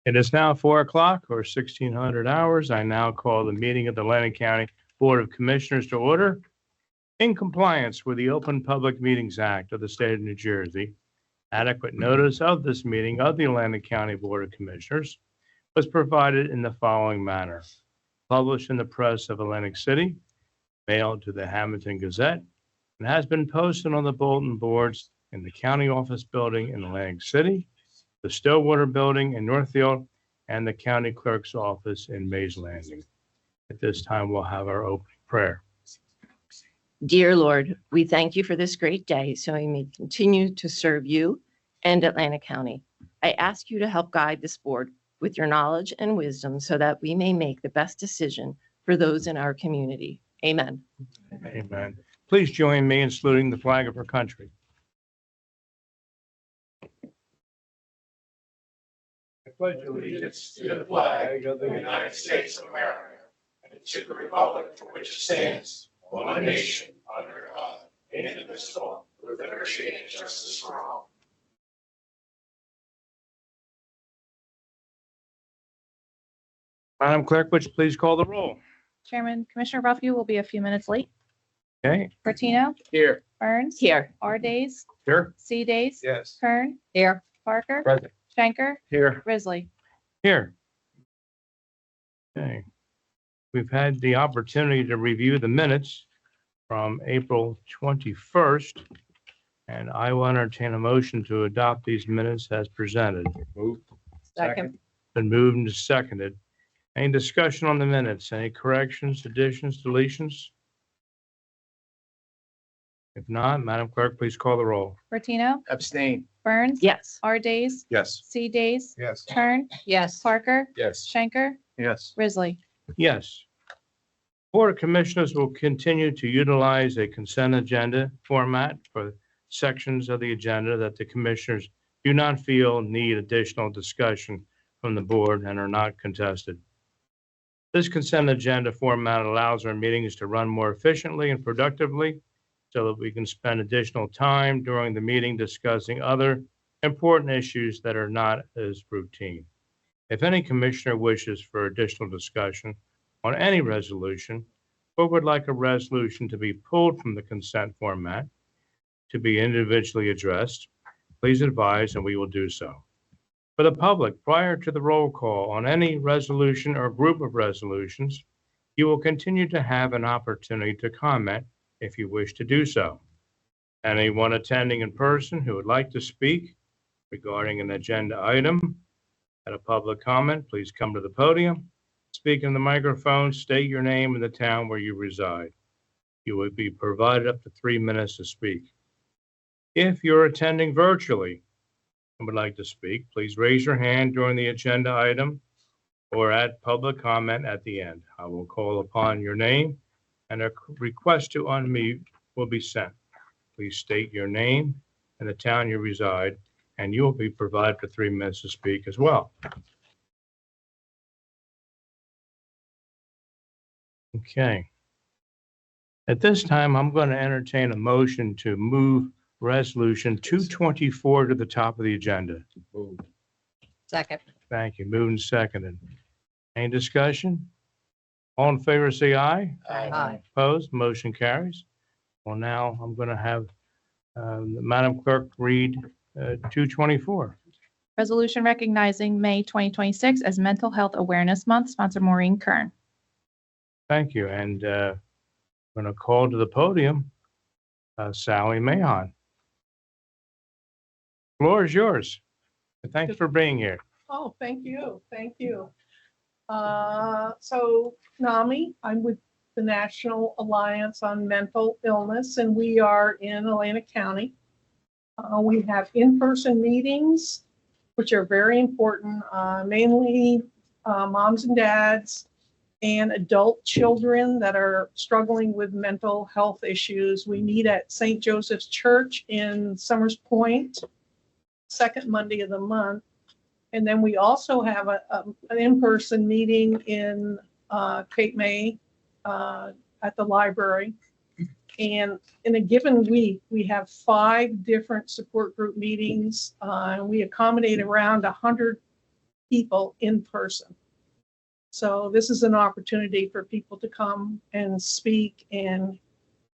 It is now 4 o'clock or 1600 hours. I now call the meeting of the Atlantic County Board of Commissioners to order. In compliance with the Open Public Meetings Act of the state of New Jersey, adequate notice of this meeting of the Atlantic County Board of Commissioners was provided in the following manner. Published in the press of Atlantic City, mailed to the Hamilton Gazette, and has been posted on the bulletin boards in the county office building in Atlantic City, the Stillwater building in Northfield, and the county clerk's office in Mays Landing. At this time, we'll have our opening prayer. Dear Lord, we thank you for this great day so we may continue to serve you and Atlantic County. I ask you to help guide this board with your knowledge and wisdom so that we may make the best decision for those in our community. Amen. Amen. Please join me in saluting the flag of our country. I pledge allegiance to the flag of the United States of America and to the republic for which it stands, one nation, under God, indivisible, with liberty and justice for all. Madam Clerk, would you please call the roll? Chairman, Commissioner Ruffey will be a few minutes late. Okay. Bertino, Here. Burns, Here. R Days, Here. C Days, Yes. Kern, Here. Parker, Present. Schenker, Here. Risley. Here. Okay. We've had the opportunity to review the minutes from April 21st, and I will entertain a motion to adopt these minutes as presented. Second. Been moved and seconded. Any discussion on the minutes? Any corrections, additions, deletions? If not, Madam Clerk, please call the roll. Bertino, Abstain. Burns, Yes. R Days, Yes. C Days, Yes. Kern, Yes. Parker, Yes. Schenker, Yes. Risley. Yes. Board of Commissioners will continue to utilize a consent agenda format for sections of the agenda that the commissioners do not feel need additional discussion from the board and are not contested. This consent agenda format allows our meetings to run more efficiently and productively so that we can spend additional time during the meeting discussing other important issues that are not as routine. If any commissioner wishes for additional discussion on any resolution or would like a resolution to be pulled from the consent format to be individually addressed, please advise and we will do so. For the public, prior to the roll call on any resolution or group of resolutions, you will continue to have an opportunity to comment if you wish to do so. Anyone attending in person who would like to speak regarding an agenda item at a public comment, please come to the podium, speak in the microphone, state your name and the town where you reside. You will be provided up to 3 minutes to speak. If you're attending virtually and would like to speak, please raise your hand during the agenda item or at public comment at the end. I will call upon your name and a request to unmute will be sent. Please state your name and the town you reside, and you will be provided for 3 minutes to speak as well. Okay. At this time, I'm going to entertain a motion to move Resolution 224 to the top of the agenda. Second. Thank you. Moved and seconded. Any discussion? All in favor, say aye. Aye. Opposed? Motion carries. Well, now I'm going to have Madam Clerk read 224. Resolution recognizing May 2026 as Mental Health Awareness Month, sponsor Maureen Kern. Thank you. And I'm going to call to the podium Sally Mahon. Floor is yours. Thanks for being here. Oh, thank you. Thank you. So NAMI, I'm with the National Alliance on Mental Illness, and we are in Atlantic County. We have in-person meetings, which are very important, mainly moms and dads and adult children that are struggling with mental health issues. We meet at St. Joseph's Church in Summers Point, second Monday of the month. And then we also have an in-person meeting in Cape May at the library. And in a given week, we have 5 different support group meetings. And we accommodate around 100 people in person. So this is an opportunity for people to come and speak and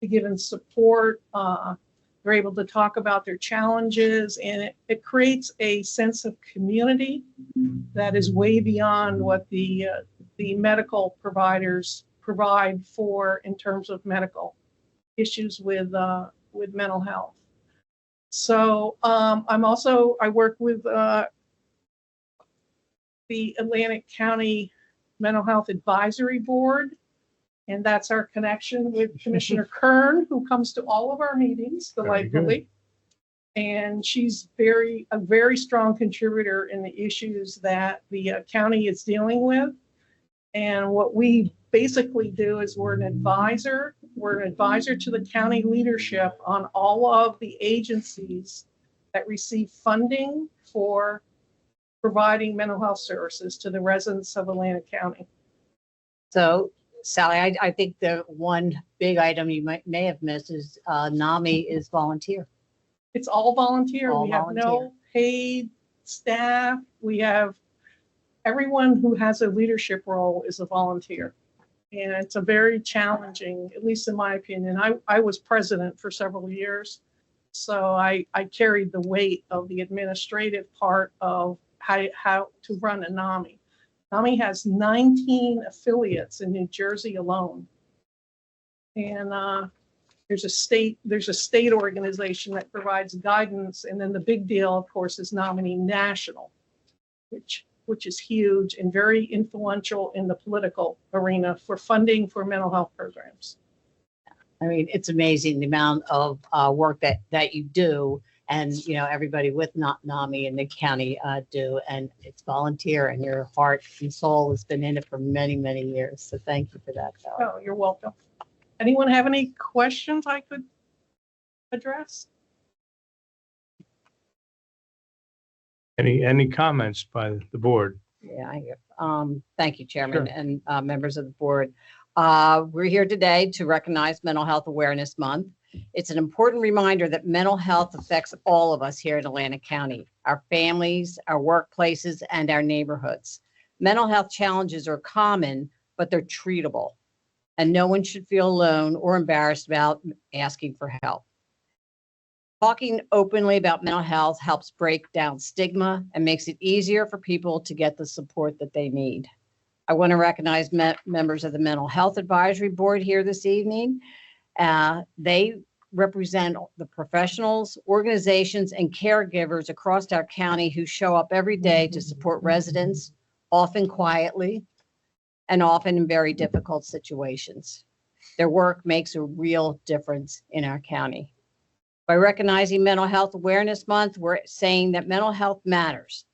to give in support. They're able to talk about their challenges, and it creates a sense of community that is way beyond what the medical providers provide for in terms of medical issues with mental health. So I work with the Atlantic County Mental Health Advisory Board, and that's our connection with Commissioner Kern, who comes to all of our meetings delightfully. And she's a very strong contributor in the issues that the county is dealing with. And what we basically do is we're an advisor to the county leadership on all of the agencies that receive funding for providing mental health services to the residents of Atlantic County. So Sally, I think the one big item you may have missed is NAMI is volunteer. It's all volunteer. All We have volunteer. no paid staff. We have everyone who has a leadership role is a volunteer. And it's a very challenging, at least in my opinion. I was president for several years. So I carried the weight of the administrative part of how to run a NAMI. NAMI has 19 affiliates in New Jersey alone. And there's a state organization that provides guidance. And then the big deal, of course, is NAMI National, which is huge and very influential in the political arena for funding for mental health programs. I mean, it's amazing the amount of work that you do, and everybody with NAMI in the county do, and it's volunteer, and your heart and soul has been in it for many, many years. So thank you for that, Sally. Oh, you're welcome. Anyone have any questions I could address? Any comments by the board? Yeah, thank you, Chairman, Sure. and members of the board. We're here today to recognize Mental Health Awareness Month. It's an important reminder that mental health affects all of us here in Atlantic County, our families, our workplaces, and our neighborhoods. Mental health challenges are common, but they're treatable, and no one should feel alone or embarrassed about asking for help. Talking openly about mental health helps break down stigma and makes it easier for people to get the support that they need. I want to recognize members of the Mental Health Advisory Board here this evening. They represent the professionals, organizations, and caregivers across our county who show up every day to support residents, often quietly and often in very difficult situations. Their work makes a real difference in our county. By recognizing Mental Health Awareness Month, we're saying that mental health matters,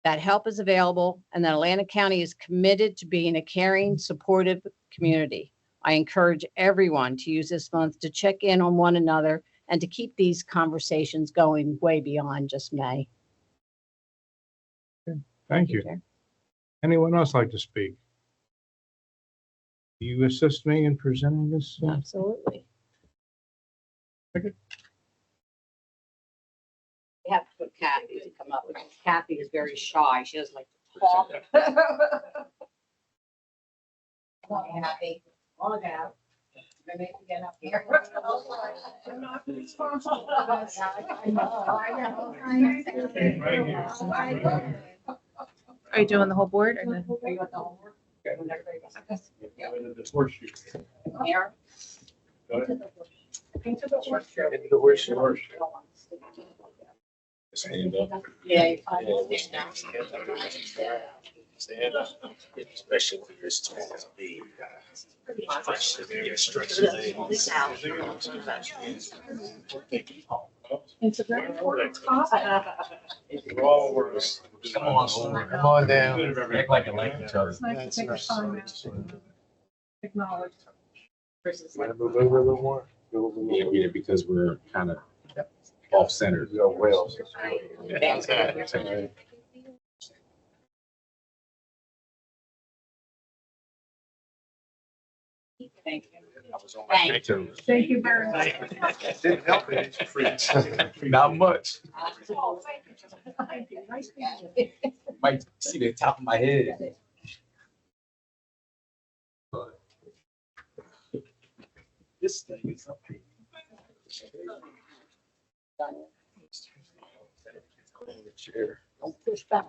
that help is available, and that Atlantic County is committed to being a caring, supportive community. I encourage everyone to use this month to check in on one another and to keep these conversations going way beyond just May. Thank you. Chair. Anyone else like to speak? Do you assist me in presenting this? Absolutely. Okay. We have to put Kathy to come up. Kathy is very shy. She doesn't like to talk. Come on, Kathy. Come on down. Maybe we get up here. I'm not responsible for this. I know. Right here. Are you doing the whole board or the? Are you at the homework? The horseshoe. Here. Into the horseshoe. Into the horseshoe. Stand up. Yeah. Stand up. Especially for your students be. Stretch your legs. It's a very important topic. Come on down. Act like you like each other. It's nice to take a time out to acknowledge. Want to move over a little more? Yeah, because we're kind of off center. Well. Thank you. Thank you. Thank you very much. Didn't help it. Not much. Oh, thank you. Thank you. Nice to meet you. might see the top of my head. This thing is up here. Chair. Don't push back.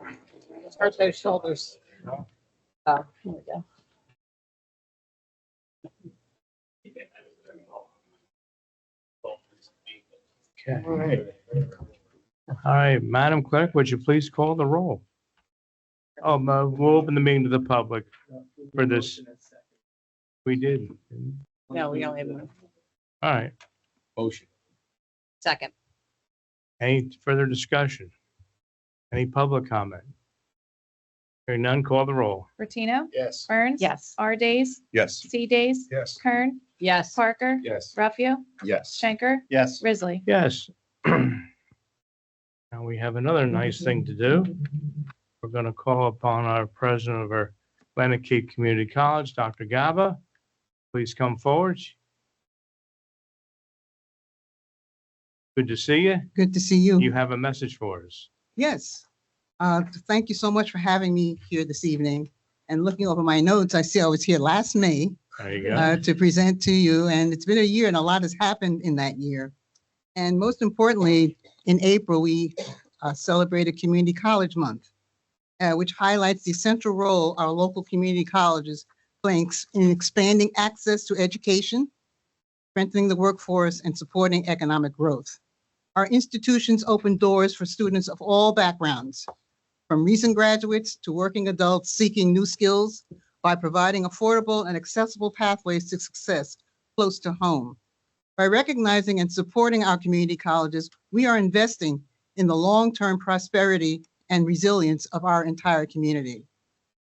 Hurt those shoulders. Oh, here we go. Okay. All right. All right, Madam Clerk, would you please call the roll? Oh, we'll open the meeting to the public for this. We did. No, we only have one. All right. Motion. Second. Any further discussion? Any public comment? Hearing none, call the roll. Bertino, Yes. Burns. Yes. R Days, Yes. C Days, Yes. Kern, Yes. Parker, Yes. Ruffio, Yes. Schenker, Yes. Risley. Yes. Now we have another nice thing to do. We're going to call upon our president of our Atlantic Cape Community College, Dr. Gaba. Please come forward. Good to see you. Good to see you. You have a message for us. Yes. Thank you so much for having me here this evening. And looking over my notes, I see I was here last May There you go. to present to you. And it's been a year and a lot has happened in that year. And most importantly, in April, we celebrated Community College Month, which highlights the central role our local community colleges play in expanding access to education, strengthening the workforce, and supporting economic growth. Our institutions open doors for students of all backgrounds, from recent graduates to working adults seeking new skills, by providing affordable and accessible pathways to success close to home. By recognizing and supporting our community colleges, we are investing in the long-term prosperity and resilience of our entire community.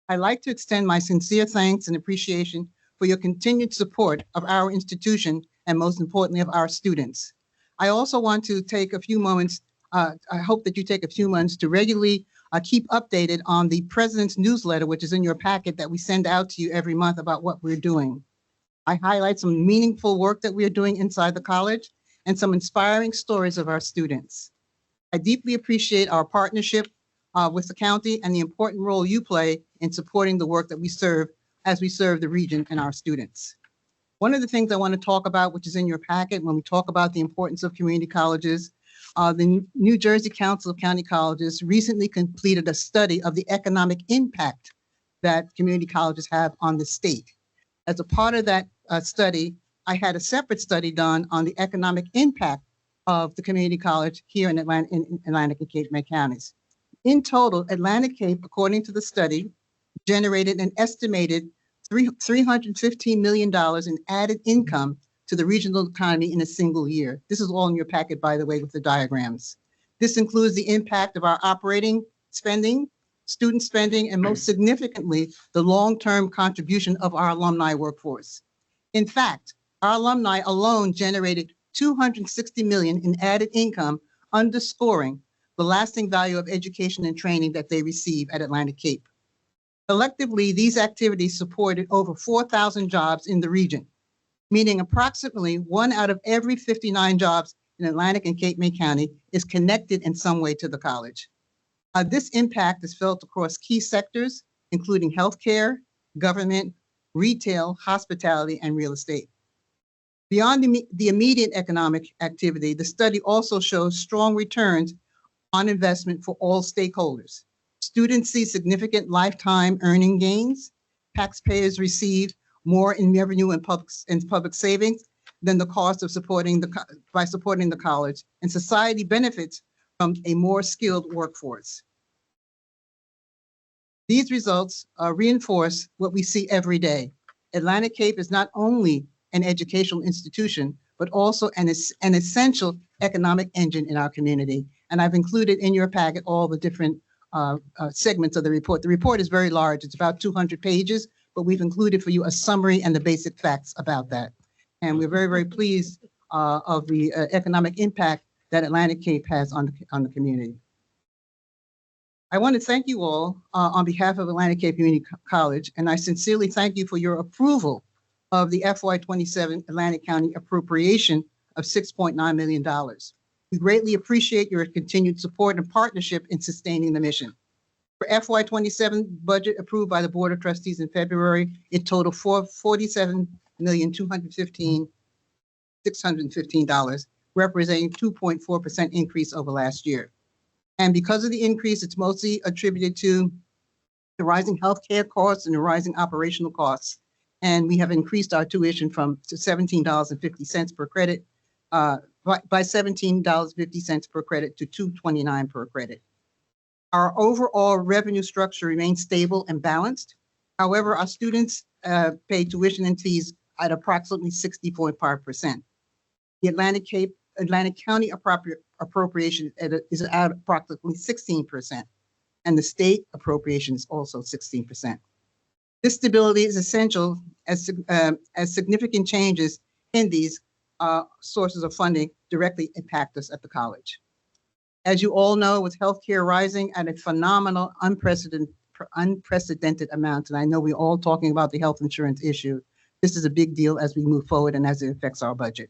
I'd like to extend my sincere thanks and appreciation for your continued support of our institution and most importantly of our students. I also want to take a few moments, I hope that you take a few moments to regularly keep updated on the President's newsletter, which is in your packet that we send out to you every month about what we're doing. I highlight some meaningful work that we are doing inside the college and some inspiring stories of our students. I deeply appreciate our partnership with the county and the important role you play in supporting the work that we serve as we serve the region and our students. One of the things I want to talk about, which is in your packet when we talk about the importance of community colleges, the New Jersey Council of County Colleges recently completed a study of the economic impact that community colleges have on the state. As a part of that study, I had a separate study done on the economic impact of the community college here in Atlantic and Cape May counties. In total, Atlantic Cape, according to the study, generated an estimated $315 million in added income to the regional economy in a single year. This is all in your packet, by the way, with the diagrams. This includes the impact of our operating spending, student spending, and most significantly, the long-term contribution of our alumni workforce. In fact, our alumni alone generated $260 million in added income, underscoring the lasting value of education and training that they receive at Atlantic Cape. Collectively, these activities supported over 4,000 jobs in the region, meaning approximately 1 out of every 59 jobs in Atlantic and Cape May County is connected in some way to the college. This impact is felt across key sectors, including healthcare, government, retail, hospitality, and real estate. Beyond the immediate economic activity, the study also shows strong returns on investment for all stakeholders. Students see significant lifetime earning gains. Taxpayers receive more in revenue and public savings than the cost of supporting the college, and society benefits from a more skilled workforce. These results reinforce what we see every day. Atlantic Cape is not only an educational institution, but also an essential economic engine in our community. And I've included in your packet all the different segments of the report. The report is very large. It's about 200 pages, but we've included for you a summary and the basic facts about that. And we're very, very pleased of the economic impact that Atlantic Cape has on the community. I want to thank you all on behalf of Atlantic Cape Community College, and I sincerely thank you for your approval of the FY27 Atlantic County appropriation of $6.9 million. We greatly appreciate your continued support and partnership in sustaining the mission. For FY 27 budget approved by the Board of Trustees in February, it totaled $47,215,615, representing 2.4% increase over last year. And because of the increase, it's mostly attributed to the rising healthcare costs and the rising operational costs. And we have increased our tuition to $17.50 per credit, by $17.50 per credit to $2.29 per credit. Our overall revenue structure remains stable and balanced. However, our students pay tuition and fees at approximately 60.5%. The Atlantic County appropriation is at approximately 16%, and the state appropriation is also 16%. This stability is essential as significant changes in these sources of funding directly impact us at the college. As you all know, with healthcare rising at a phenomenal, unprecedented amount, and I know we're all talking about the health insurance issue, this is a big deal as we move forward and as it affects our budget.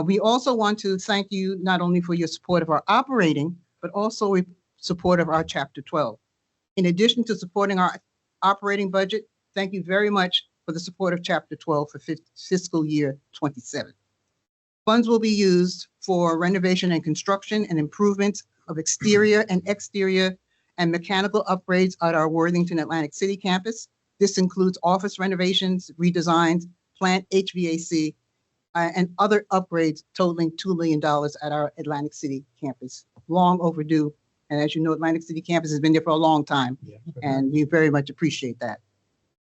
We also want to thank you not only for your support of our operating, but also support of our Chapter 12. In addition to supporting our operating budget, thank you very much for the support of Chapter 12 for fiscal year 27. Funds will be used for renovation and construction and improvements of exterior and exterior and mechanical upgrades at our Worthington Atlantic City campus. This includes office renovations, redesigns, plant HVAC, and other upgrades totaling $2 million at our Atlantic City campus. Long overdue. And as you know, Atlantic City campus has been there for a long time, and we very much appreciate that.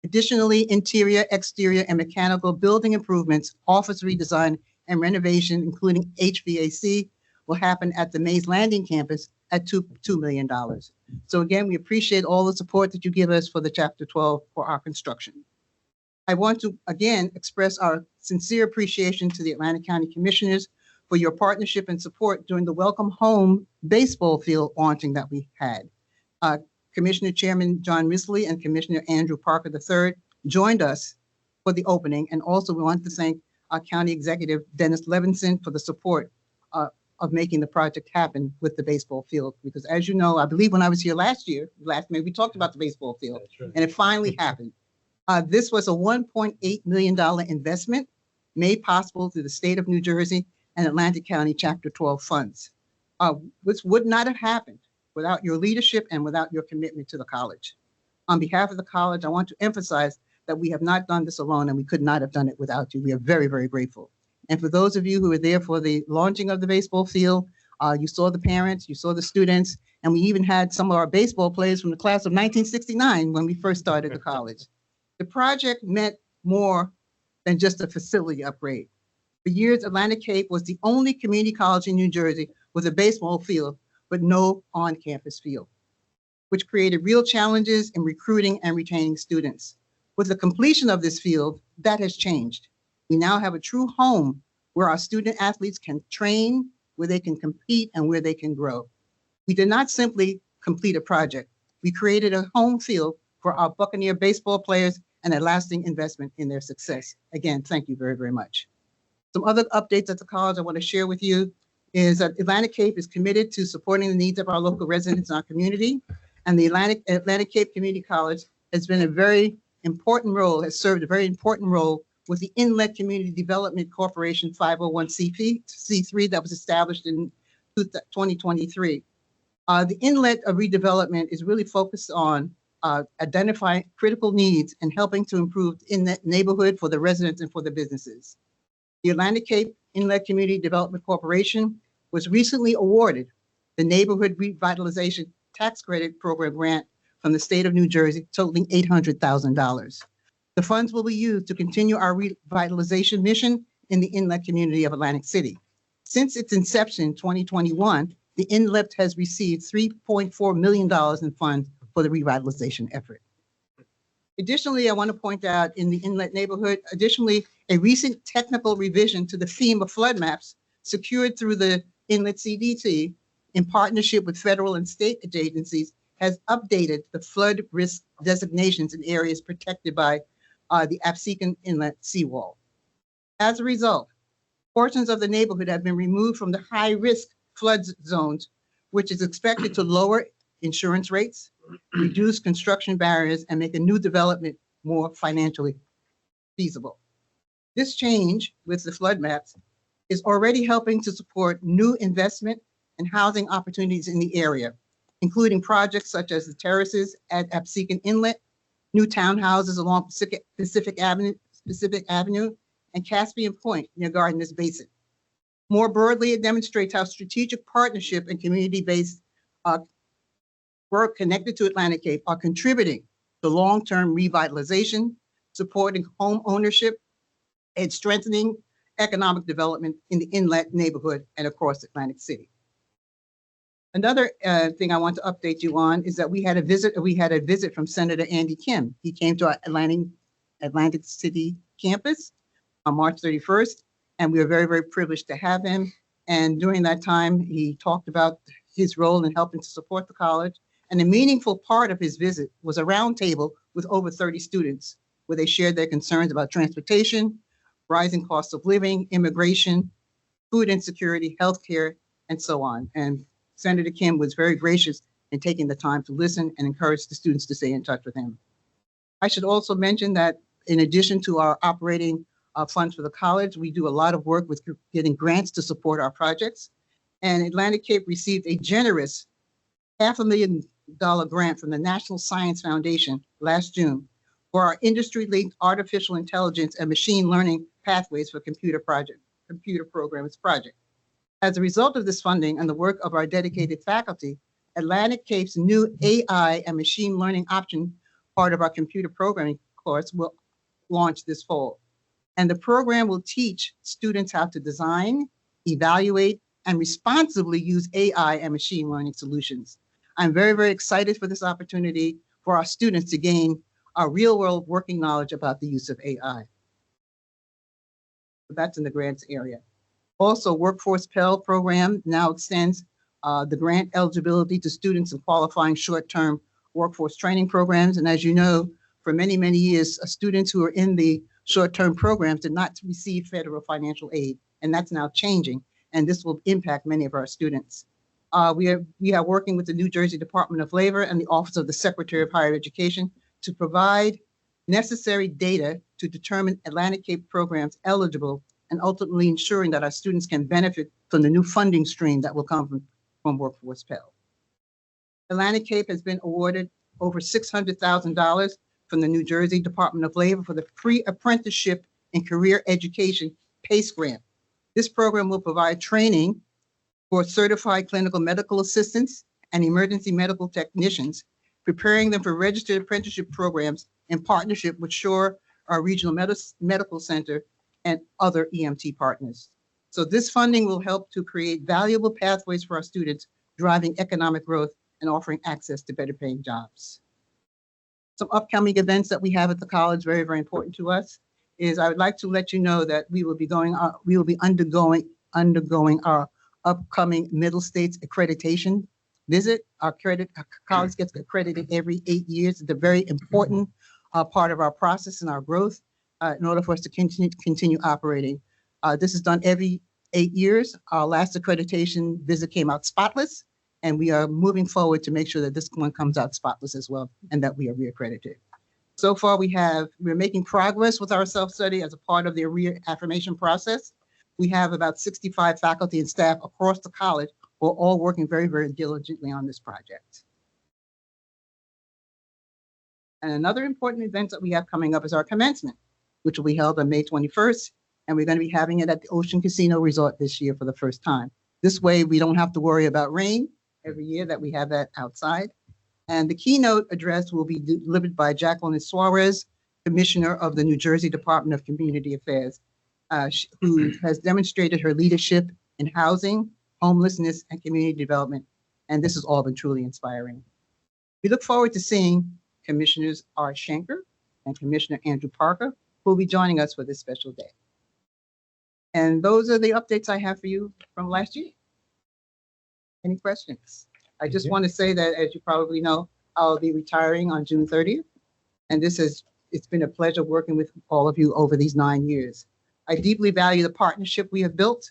Additionally, interior, exterior, and mechanical building improvements, office redesign, and renovation, including HVAC, will happen at the Mays Landing campus at $2 million. So again, we appreciate all the support that you give us for the Chapter 12 for our construction. I want to again express our sincere appreciation to the Atlantic County Commissioners for your partnership and support during the Welcome Home baseball field launching that we had. Commissioner Chairman John Risley and Commissioner Andrew Parker III joined us for the opening. And also we want to thank our County Executive Dennis Levinson for the support of making the project happen with the baseball field. Because as you know, I believe when I was here last May, we talked about the baseball field, and it finally happened. This was a $1.8 million investment made possible through the state of New Jersey and Atlantic County Chapter 12 funds. This would not have happened without your leadership and without your commitment to the college. On behalf of the college, I want to emphasize that we have not done this alone and we could not have done it without you. We are very, very grateful. And for those of you who were there for the launching of the baseball field, you saw the parents, you saw the students, and we even had some of our baseball players from the class of 1969 when we first started the college. The project meant more than just a facility upgrade. For years, Atlantic Cape was the only community college in New Jersey with a baseball field, but no on-campus field, which created real challenges in recruiting and retaining students. With the completion of this field, that has changed. We now have a true home where our student athletes can train, where they can compete, and where they can grow. We did not simply complete a project. We created a home field for our Buccaneer baseball players and a lasting investment in their success. Again, thank you very, very much. Some other updates at the college I want to share with you is that Atlantic Cape is committed to supporting the needs of our local residents in our community. And the Atlantic Cape Community College has been a very important role, has served a very important role with the Inlet Community Development Corporation 501c3 that was established in 2023. The Inlet redevelopment is really focused on identifying critical needs and helping to improve in that neighborhood for the residents and for the businesses. The Atlantic Cape Inlet Community Development Corporation was recently awarded the Neighborhood Revitalization Tax Credit Program grant from the state of New Jersey, totaling $800,000. The funds will be used to continue our revitalization mission in the inlet community of Atlantic City. Since its inception in 2021, the Inlet has received $3.4 million in funds for the revitalization effort. Additionally, I want to point out in the Inlet neighborhood, a recent technical revision to the FEMA flood maps secured through the Inlet CDC in partnership with federal and state agencies has updated the flood risk designations in areas protected by the Absecon Inlet seawall. As a result, portions of the neighborhood have been removed from the high-risk flood zones, which is expected to lower insurance rates, reduce construction barriers, and make a new development more financially feasible. This change with the flood maps is already helping to support new investment and housing opportunities in the area, including projects such as the terraces at Absecon Inlet, new townhouses along Pacific Avenue, and Caspian Point near Gardner's Basin. More broadly, it demonstrates how strategic partnership and community-based work connected to Atlantic Cape are contributing to long-term revitalization, supporting home ownership, and strengthening economic development in the inlet neighborhood and across Atlantic City. Another thing I want to update you on is that we had a visit from Senator Andy Kim. He came to our Atlantic City campus on March 31st, and we were very, very privileged to have him. And during that time, he talked about his role in helping to support the college. And a meaningful part of his visit was a roundtable with over 30 students, where they shared their concerns about transportation, rising costs of living, immigration, food insecurity, healthcare, and so on. And Senator Kim was very gracious in taking the time to listen and encourage the students to stay in touch with him. I should also mention that in addition to our operating funds for the college, we do a lot of work with getting grants to support our projects. And Atlantic Cape received a generous $500,000 grant from the National Science Foundation last June for our industry-linked artificial intelligence and machine learning pathways for computer programs project. As a result of this funding and the work of our dedicated faculty, Atlantic Cape's new AI and machine learning option, part of our computer programming course, will launch this fall. And the program will teach students how to design, evaluate, and responsibly use AI and machine learning solutions. I'm very, very excited for this opportunity for our students to gain our real-world working knowledge about the use of AI. So that's in the grants area. Also, Workforce Pell program now extends the grant eligibility to students in qualifying short-term workforce training programs. And as you know, for many, many years, students who are in the short-term programs did not receive federal financial aid, and that's now changing, and this will impact many of our students. We are working with the New Jersey Department of Labor and the Office of the Secretary of Higher Education to provide necessary data to determine Atlantic Cape programs eligible and ultimately ensuring that our students can benefit from the new funding stream that will come from Workforce Pell. Atlantic Cape has been awarded over $600,000 from the New Jersey Department of Labor for the Free Apprenticeship and Career Education PACE grant. This program will provide training for certified clinical medical assistants and emergency medical technicians, preparing them for registered apprenticeship programs in partnership with Shore, our regional medical center, and other EMT partners. So this funding will help to create valuable pathways for our students, driving economic growth and offering access to better paying jobs. Some upcoming events that we have at the college, very, very important to us, is I would like to let you know that we will be undergoing our upcoming Middle States accreditation visit. Our college gets accredited every 8 years. It's a very important part of our process and our growth in order for us to continue operating. This is done every 8 years. Our last accreditation visit came out spotless, and we are moving forward to make sure that this one comes out spotless as well, and that we are reaccredited. So far, we're making progress with our self-study as a part of the reaffirmation process. We have about 65 faculty and staff across the college who are all working very, very diligently on this project. And another important event that we have coming up is our commencement, which will be held on May 21st, and we're going to be having it at the Ocean Casino Resort this year for the first time. This way, we don't have to worry about rain every year, that we have that outside. And the keynote address will be delivered by Jacqueline Suarez, Commissioner of the New Jersey Department of Community Affairs, who has demonstrated her leadership in housing, homelessness, and community development. And this has all been truly inspiring. We look forward to seeing Commissioners R. Shanker and Commissioner Andrew Parker, who will be joining us for this special day. And those are the updates I have for you from last year. Any questions? I just want to say that, as you probably know, I'll be retiring on June 30th. And it's been a pleasure working with all of you over these 9 years. I deeply value the partnership we have built,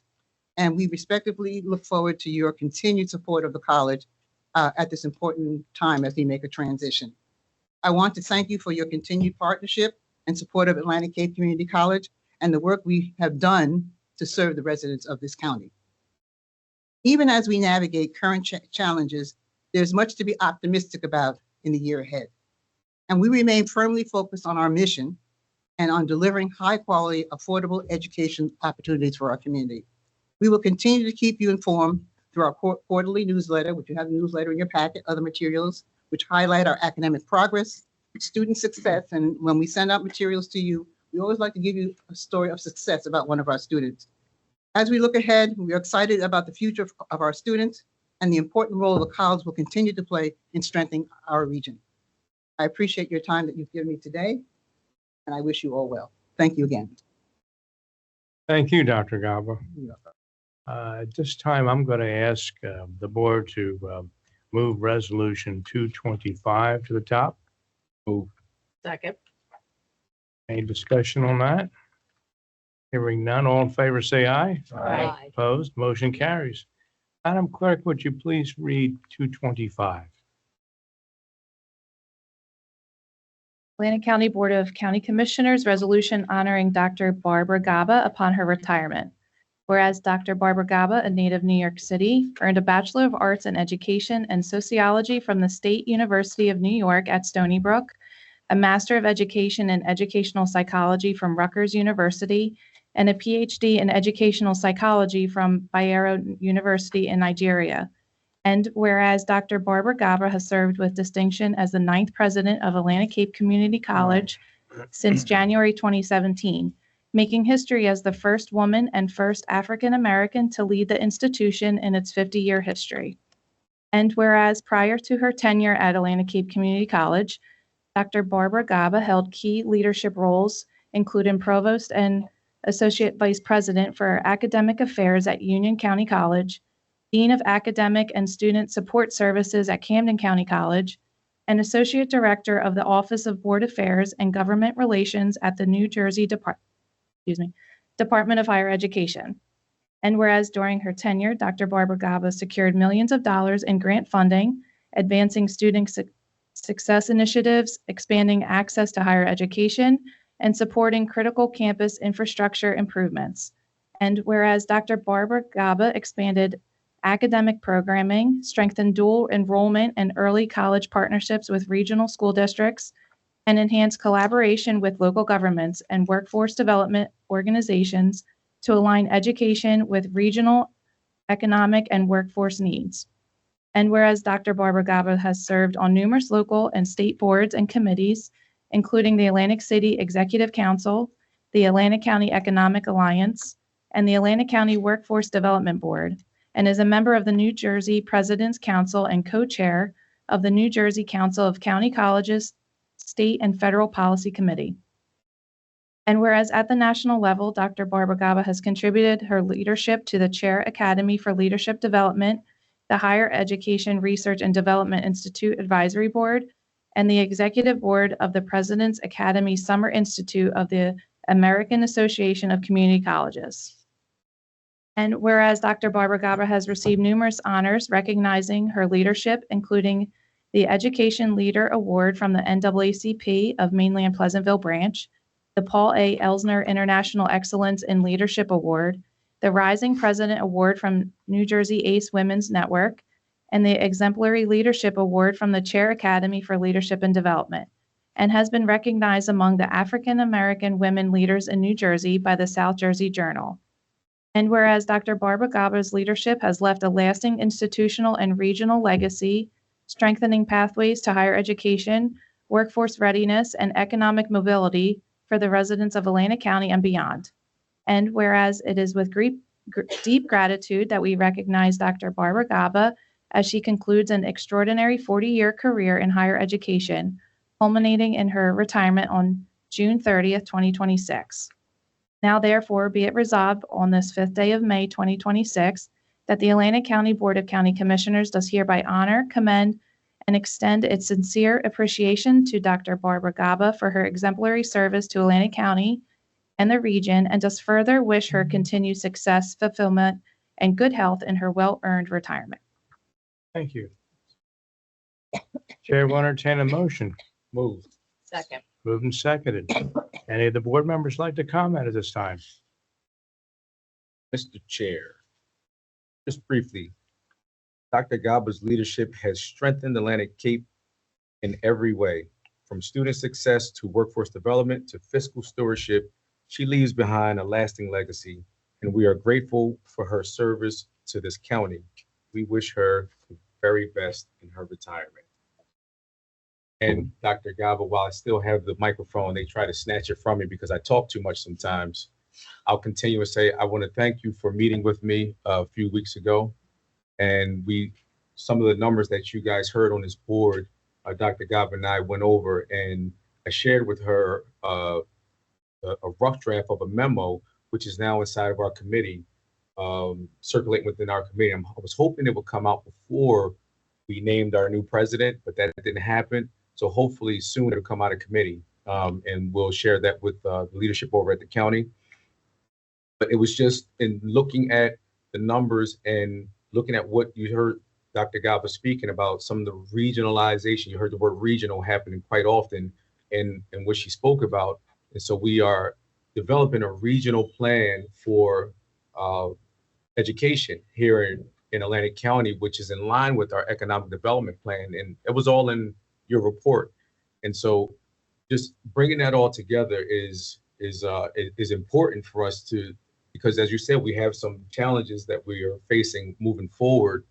and we respectively look forward to your continued support of the college at this important time as we make a transition. I want to thank you for your continued partnership and support of Atlantic Cape Community College and the work we have done to serve the residents of this county. Even as we navigate current challenges, there's much to be optimistic about in the year ahead. And we remain firmly focused on our mission and on delivering high-quality, affordable education opportunities for our community. We will continue to keep you informed through our quarterly newsletter, which you have a newsletter in your packet, other materials, which highlight our academic progress, student success. And when we send out materials to you, we always like to give you a story of success about one of our students. As we look ahead, we are excited about the future of our students and the important role the college will continue to play in strengthening our region. I appreciate your time that you've given me today, and I wish you all well. Thank you again. Thank you, Dr. Gaba. At this time, I'm going to ask the board to move Resolution 225 to the top. Move. Second. Any discussion on that? Hearing none, all in favor say aye. Aye. Opposed, motion carries. Madam Clerk, would you please read 225? Atlantic County Board of County Commissioners resolution honoring Dr. Barbara Gaba upon her retirement. Whereas Dr. Barbara Gaba, a native of New York City, earned a Bachelor of Arts in Education and Sociology from the State University of New York at Stony Brook, a Master of Education in Educational Psychology from Rutgers University, and a PhD in Educational Psychology from Bayero University in Nigeria. And whereas Dr. Barbara Gaba has served with distinction as the 9th president of Atlantic Cape Community College since January 2017, making history as the first woman and first African American to lead the institution in its 50-year history. And whereas prior to her tenure at Atlantic Cape Community College, Dr. Barbara Gaba held key leadership roles, including provost and associate vice president for academic affairs at Union County College, dean of academic and student support services at Camden County College, and associate director of the Office of Board Affairs and Government Relations at the New Jersey Department of Higher Education. And whereas during her tenure, Dr. Barbara Gaba secured millions of dollars in grant funding, advancing student success initiatives, expanding access to higher education, and supporting critical campus infrastructure improvements. And whereas Dr. Barbara Gaba expanded academic programming, strengthened dual enrollment and early college partnerships with regional school districts, and enhanced collaboration with local governments and workforce development organizations to align education with regional, economic, and workforce needs. And whereas Dr. Barbara Gaba has served on numerous local and state boards and committees, including the Atlantic City Executive Council, the Atlantic County Economic Alliance, and the Atlantic County Workforce Development Board, and is a member of the New Jersey President's Council and co-chair of the New Jersey Council of County Colleges State and Federal Policy Committee. And whereas at the national level, Dr. Barbara Gaba has contributed her leadership to the Chair Academy for Leadership Development, the Higher Education Research and Development Institute Advisory Board, and the Executive Board of the President's Academy Summer Institute of the American Association of Community Colleges. And whereas Dr. Barbara Gaba has received numerous honors recognizing her leadership, including the Education Leader Award from the NAACP of Mainland Pleasantville Branch, the Paul A. Elsner International Excellence in Leadership Award, the Rising President Award from New Jersey ACE Women's Network, and the Exemplary Leadership Award from the Chair Academy for Leadership and Development, and has been recognized among the African American women leaders in New Jersey by the South Jersey Journal. And whereas Dr. Barbara Gaba's leadership has left a lasting institutional and regional legacy, strengthening pathways to higher education, workforce readiness, and economic mobility for the residents of Atlantic County and beyond. And whereas it is with deep gratitude that we recognize Dr. Barbara Gaba as she concludes an extraordinary 40-year career in higher education, culminating in her retirement on June 30th, 2026. Now therefore be it resolved on this 5th day of May 2026 that the Atlantic County Board of County Commissioners does hereby honor, commend, and extend its sincere appreciation to Dr. Barbara Gaba for her exemplary service to Atlantic County and the region, and does further wish her continued success, fulfillment, and good health in her well-earned retirement. Thank you. Chair will entertain a motion. Move. Second. Moved and seconded. Any of the board members like to comment at this time? Mr. Chair, just briefly, Dr. Gaba's leadership has strengthened Atlantic Cape in every way, from student success to workforce development to fiscal stewardship. She leaves behind a lasting legacy, and we are grateful for her service to this county. We wish her the very best in her retirement. And Dr. Gaba, while I still have the microphone, they try to snatch it from me because I talk too much sometimes. I'll continue and say, I want to thank you for meeting with me a few weeks ago. And some of the numbers that you guys heard on this board, Dr. Gaba and I went over, and I shared with her a rough draft of a memo, which is now inside of our committee, circulating within our committee. I was hoping it would come out before we named our new president, but that didn't happen. So hopefully soon it'll come out of committee, and we'll share that with the leadership over at the county. But it was just in looking at the numbers and looking at what you heard Dr. Gaba speaking about, some of the regionalization. You heard the word regional happening quite often in what she spoke about. And so we are developing a regional plan for education here in Atlantic County, which is in line with our economic development plan. And it was all in your report. And so just bringing that all together is important for us to, because as you said, we have some challenges that we are facing moving forward.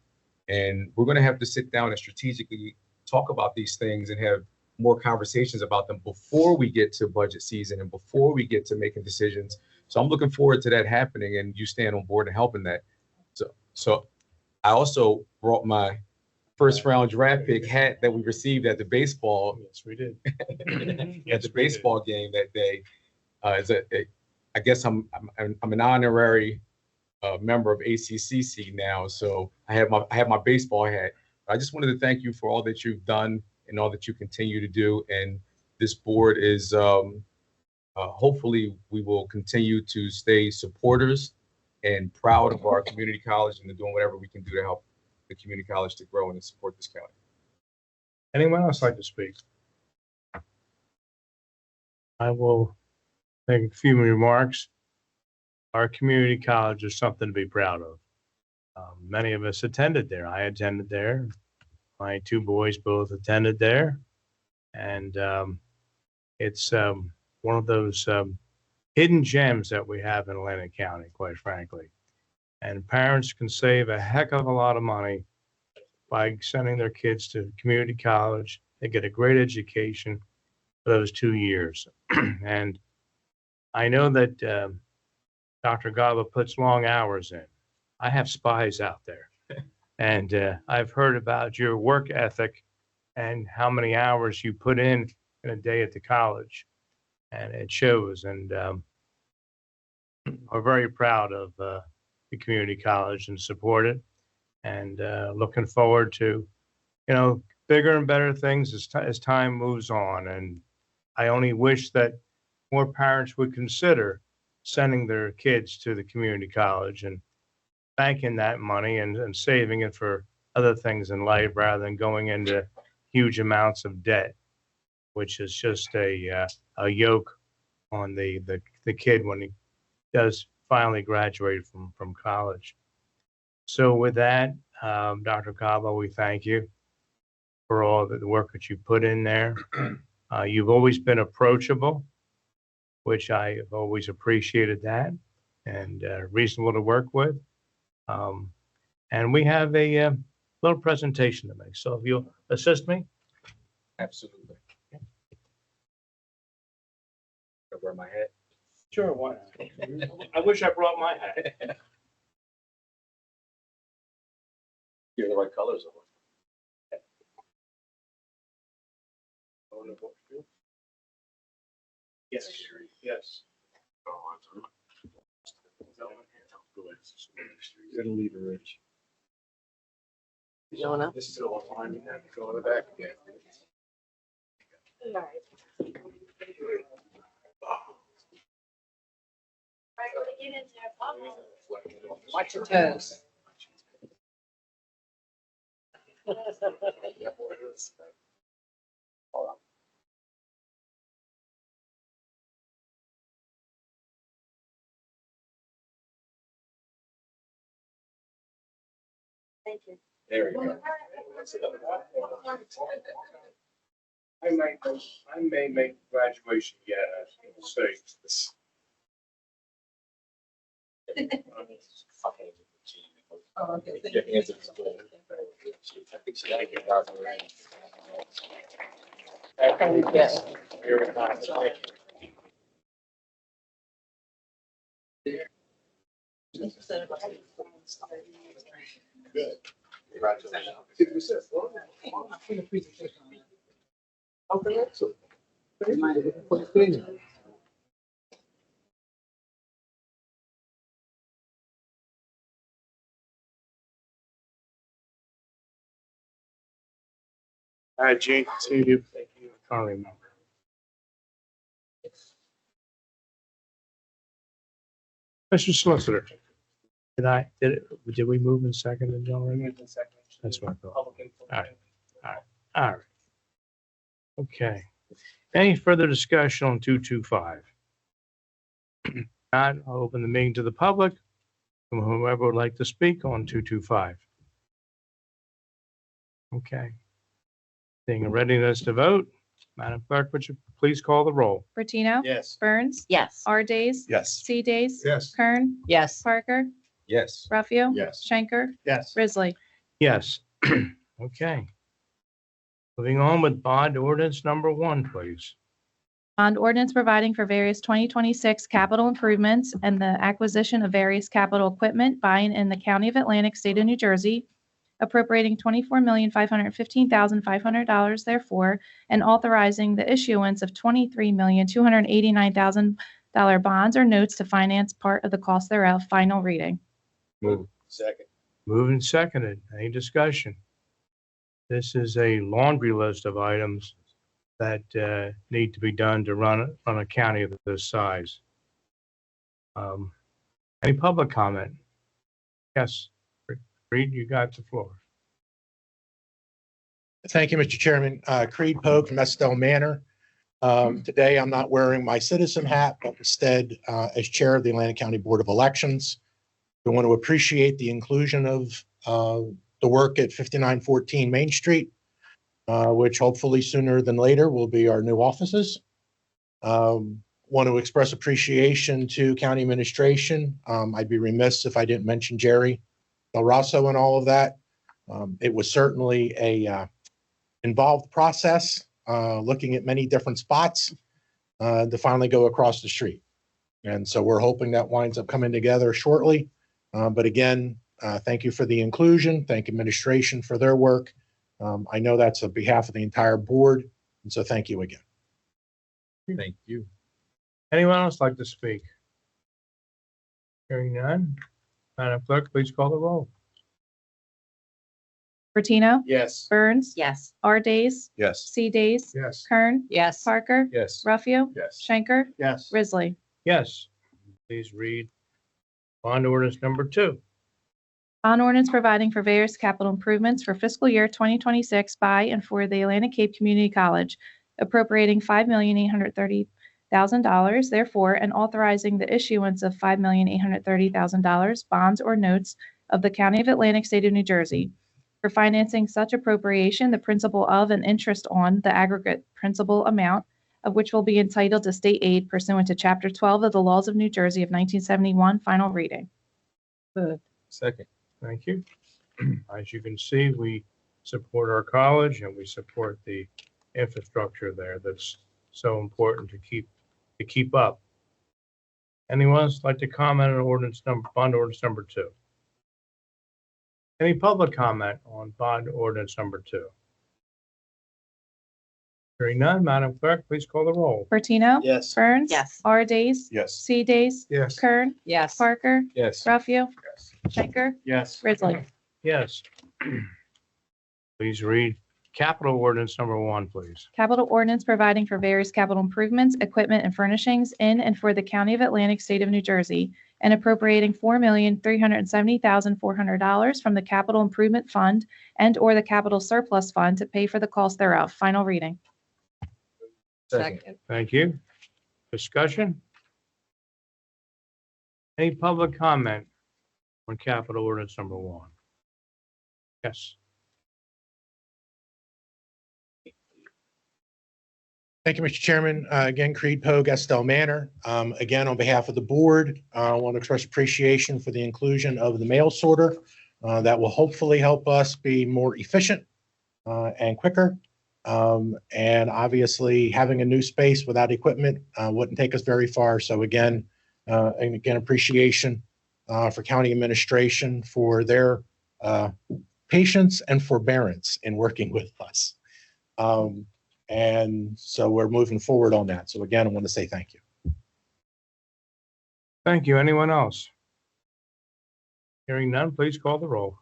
And we're going to have to sit down and strategically talk about these things and have more conversations about them before we get to budget season and before we get to making decisions. So I'm looking forward to that happening, and you stand on board and helping that. So I also brought my first round draft pick hat that we received at the baseball. Yes, we did. At the baseball game that day. I guess I'm an honorary member of ACCC now, so I have my baseball hat. I just wanted to thank you for all that you've done and all that you continue to do. And this board is hopefully we will continue to stay supporters and proud of our community college and doing whatever we can do to help the community college to grow and to support this county. Anyone else like to speak? I will make a few remarks. Our community college is something to be proud of. Many of us attended there. I attended there. My two boys both attended there. And it's one of those hidden gems that we have in Atlantic County, quite frankly. And parents can save a heck of a lot of money by sending their kids to community college. They get a great education for those 2 years. And I know that Dr. Gaba puts long hours in. I have spies out there. And I've heard about your work ethic and how many hours you put in a day at the college. And it shows. And we're very proud of the community college and support it. And looking forward to, bigger and better things as time moves on. And I only wish that more parents would consider sending their kids to the community college and banking that money and saving it for other things in life rather than going into huge amounts of debt, which is just a yoke on the kid when he does finally graduate from college. So with that, Dr. Gaba, we thank you for all the work that you put in there. You've always been approachable, which I have always appreciated that, and reasonable to work with. And we have a little presentation to make. So if you'll assist me. Absolutely. I wear my hat. Sure, why not? I wish I brought my hat. You're the right colors of it. Yes, yes. Gotta leave it, Rich. Jonah? This is the line you have to go in the back again. Watch your toes. There you go. I may make graduation yet, I was gonna say. Your hands up. Yes. Very nice. Thank you. Good. Congratulations. Okay, excellent. Gene, continue. Thank you. I can't remember. Mr. Solicitor, did we move in second and gentlemen? That's my thought. All right. Okay. Any further discussion on 225? Not, I'll open the meeting to the public. Whoever would like to speak on 225. Okay. Seeing a readiness to vote, Madam Clerk, would you please call the roll? Bertino. Yes. Burns. Yes. R Days. Yes. C Days. Yes. Kern. Yes. Parker. Yes. Ruffio. Yes. Schenker. Yes. Risley. Yes. Okay. Moving on with bond ordinance number 1, please. Bond ordinance providing for various 2026 capital improvements and the acquisition of various capital equipment by and in the County of Atlantic, State of New Jersey, appropriating $24,515,500 therefore, and authorizing the issuance of $23,289,000 bonds or notes to finance part of the cost thereof. Final reading. Move. Second. Moved and seconded. Any discussion? This is a laundry list of items that need to be done to run a county of this size. Any public comment? Yes, Reed, you got the floor. Thank you, Mr. Chairman. Creed Pogue from Estelle Manor. Today, I'm not wearing my citizen hat, but instead, as Chair of the Atlantic County Board of Elections, we want to appreciate the inclusion of the work at 5914 Main Street, which hopefully sooner than later will be our new offices. Want to express appreciation to County Administration. I'd be remiss if I didn't mention Jerry Del Rosso and all of that. It was certainly a involved process, looking at many different spots to finally go across the street. And so we're hoping that winds up coming together shortly. But again, thank you for the inclusion. Thank administration for their work. I know that's on behalf of the entire board. And so thank you again. Thank you. Anyone else like to speak? Hearing none. Madam Clerk, please call the roll. Bertino. Yes. Burns. Yes. R Days. Yes. C Days. Yes. Kern. Yes. Parker. Yes. Ruffio. Yes. Schenker. Yes. Risley. Yes. Please read bond ordinance number 2. Bond ordinance providing for various capital improvements for fiscal year 2026 by and for the Atlantic Cape Community College, appropriating $5,830,000 therefore, and authorizing the issuance of $5,830,000 bonds or notes of the County of Atlantic, State of New Jersey. For financing such appropriation, the principal of and interest on the aggregate principal amount of which will be entitled to state aid pursuant to Chapter 12 of the Laws of New Jersey of 1971. Final reading. Second. Thank you. As you can see, we support our college and we support the infrastructure there. That's so important to keep up. Anyone else like to comment on bond ordinance number 2? Any public comment on bond ordinance number 2? Hearing none, Madam Clerk, please call the roll. Bertino. Yes. Burns. Yes. R Days. Yes. C Days. Yes. Kern. Yes. Parker. Yes. Ruffio. Yes. Schenker. Yes. Risley. Yes. Please read capital ordinance number 1, please. Capital ordinance providing for various capital improvements, equipment, and furnishings in and for the County of Atlantic, State of New Jersey, and appropriating $4,370,400 from the Capital Improvement Fund and/or the Capital Surplus Fund to pay for the cost thereof. Final reading. Second. Thank you. Discussion? Any public comment on capital ordinance number 1? Yes. Thank you, Mr. Chairman. Again, Creed Pogue, Estelle Manor. Again, on behalf of the board, I want to express appreciation for the inclusion of the mail sorter. That will hopefully help us be more efficient and quicker. And obviously, having a new space without equipment wouldn't take us very far. So again, appreciation for county administration for their patience and forbearance in working with us. And so we're moving forward on that. So again, I want to say thank you. Thank you. Anyone else? Hearing none, please call the roll.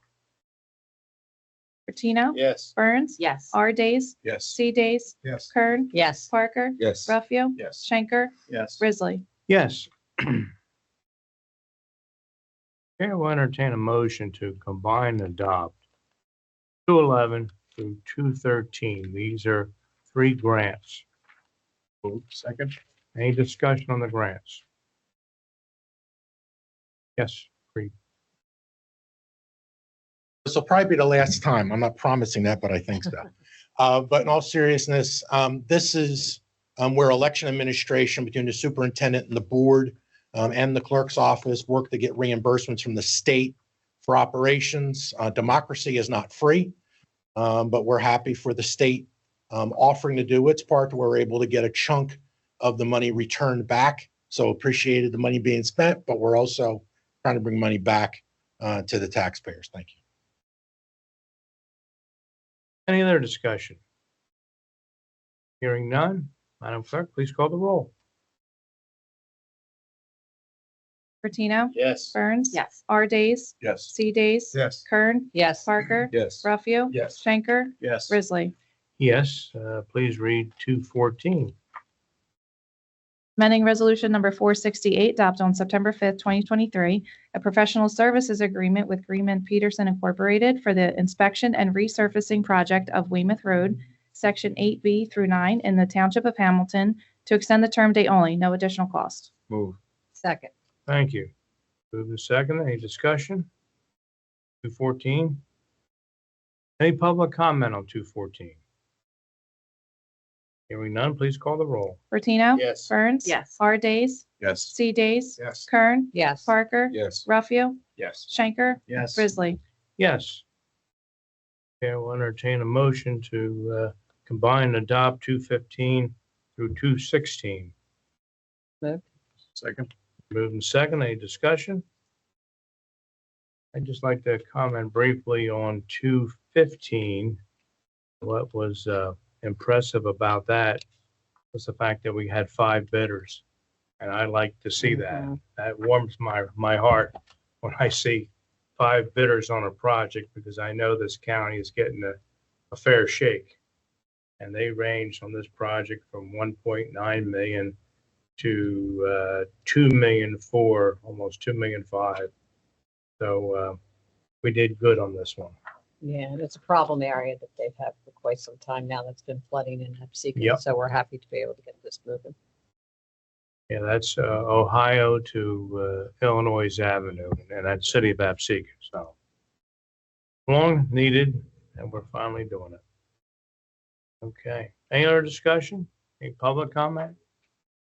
Bertino, Yes. Burns, Yes. R Days, Yes. C Days, Yes. Kern, Yes. Parker, Yes. Ruffio, Yes. Schenker, Yes. Grizzly. Yes. Chair will entertain a motion to combine and adopt 211 through 213. These are 3 grants. Second. Any discussion on the grants? Yes, Creed. This will probably be the last time. I'm not promising that, but I think so. But in all seriousness, this is where election administration between the superintendent and the board and the clerk's office work to get reimbursements from the state for operations. Democracy is not free, but we're happy for the state offering to do its part where we're able to get a chunk of the money returned back. So appreciated the money being spent, but we're also trying to bring money back to the taxpayers. Thank you. Any other discussion? Hearing none, Madam Clerk, please call the roll. Bertino, Yes. Burns, Yes. R Days, Yes. C Days, Yes. Kern, Yes. Parker, Yes. Ruffio, Yes. Schenker, Yes. Grizzly. Yes, please read 214. Amending Resolution Number 468, adopted on September 5th, 2023, a professional services agreement with Greenman Peterson Incorporated for the inspection and resurfacing project of Weymouth Road, Section 8B through 9 in the Township of Hamilton to extend the term date only, no additional cost. Move. Second. Thank you. Move to second. Any discussion? 214. Any public comment on 214? Hearing none, please call the roll. Bertino, Yes. Burns, Yes. R Days, Yes. C Days, Yes. Kern, Yes. Parker, Yes. Ruffio, Yes. Schenker, Yes. Grizzly. Yes. Okay, we'll entertain a motion to combine and adopt 215 through 216. Second. Moving second, any discussion? I'd just like to comment briefly on 215. What was impressive about that was the fact that we had 5 bidders. And I like to see that. Mhm. That warms my heart when I see 5 bidders on a project because I know this county is getting a fair shake. And they range on this project from 1.9 million to 2 million 4, almost 2 million 5. So we did good on this one. Yeah, and it's a problem area that they've had for quite some time now. That's been flooding in Absecon. Yep. So we're happy to be able to get this moving. Yeah, that's Ohio to Illinois Avenue, and that's city of Absecon. So long needed, and we're finally doing it. Okay. Any other discussion? Any public comment?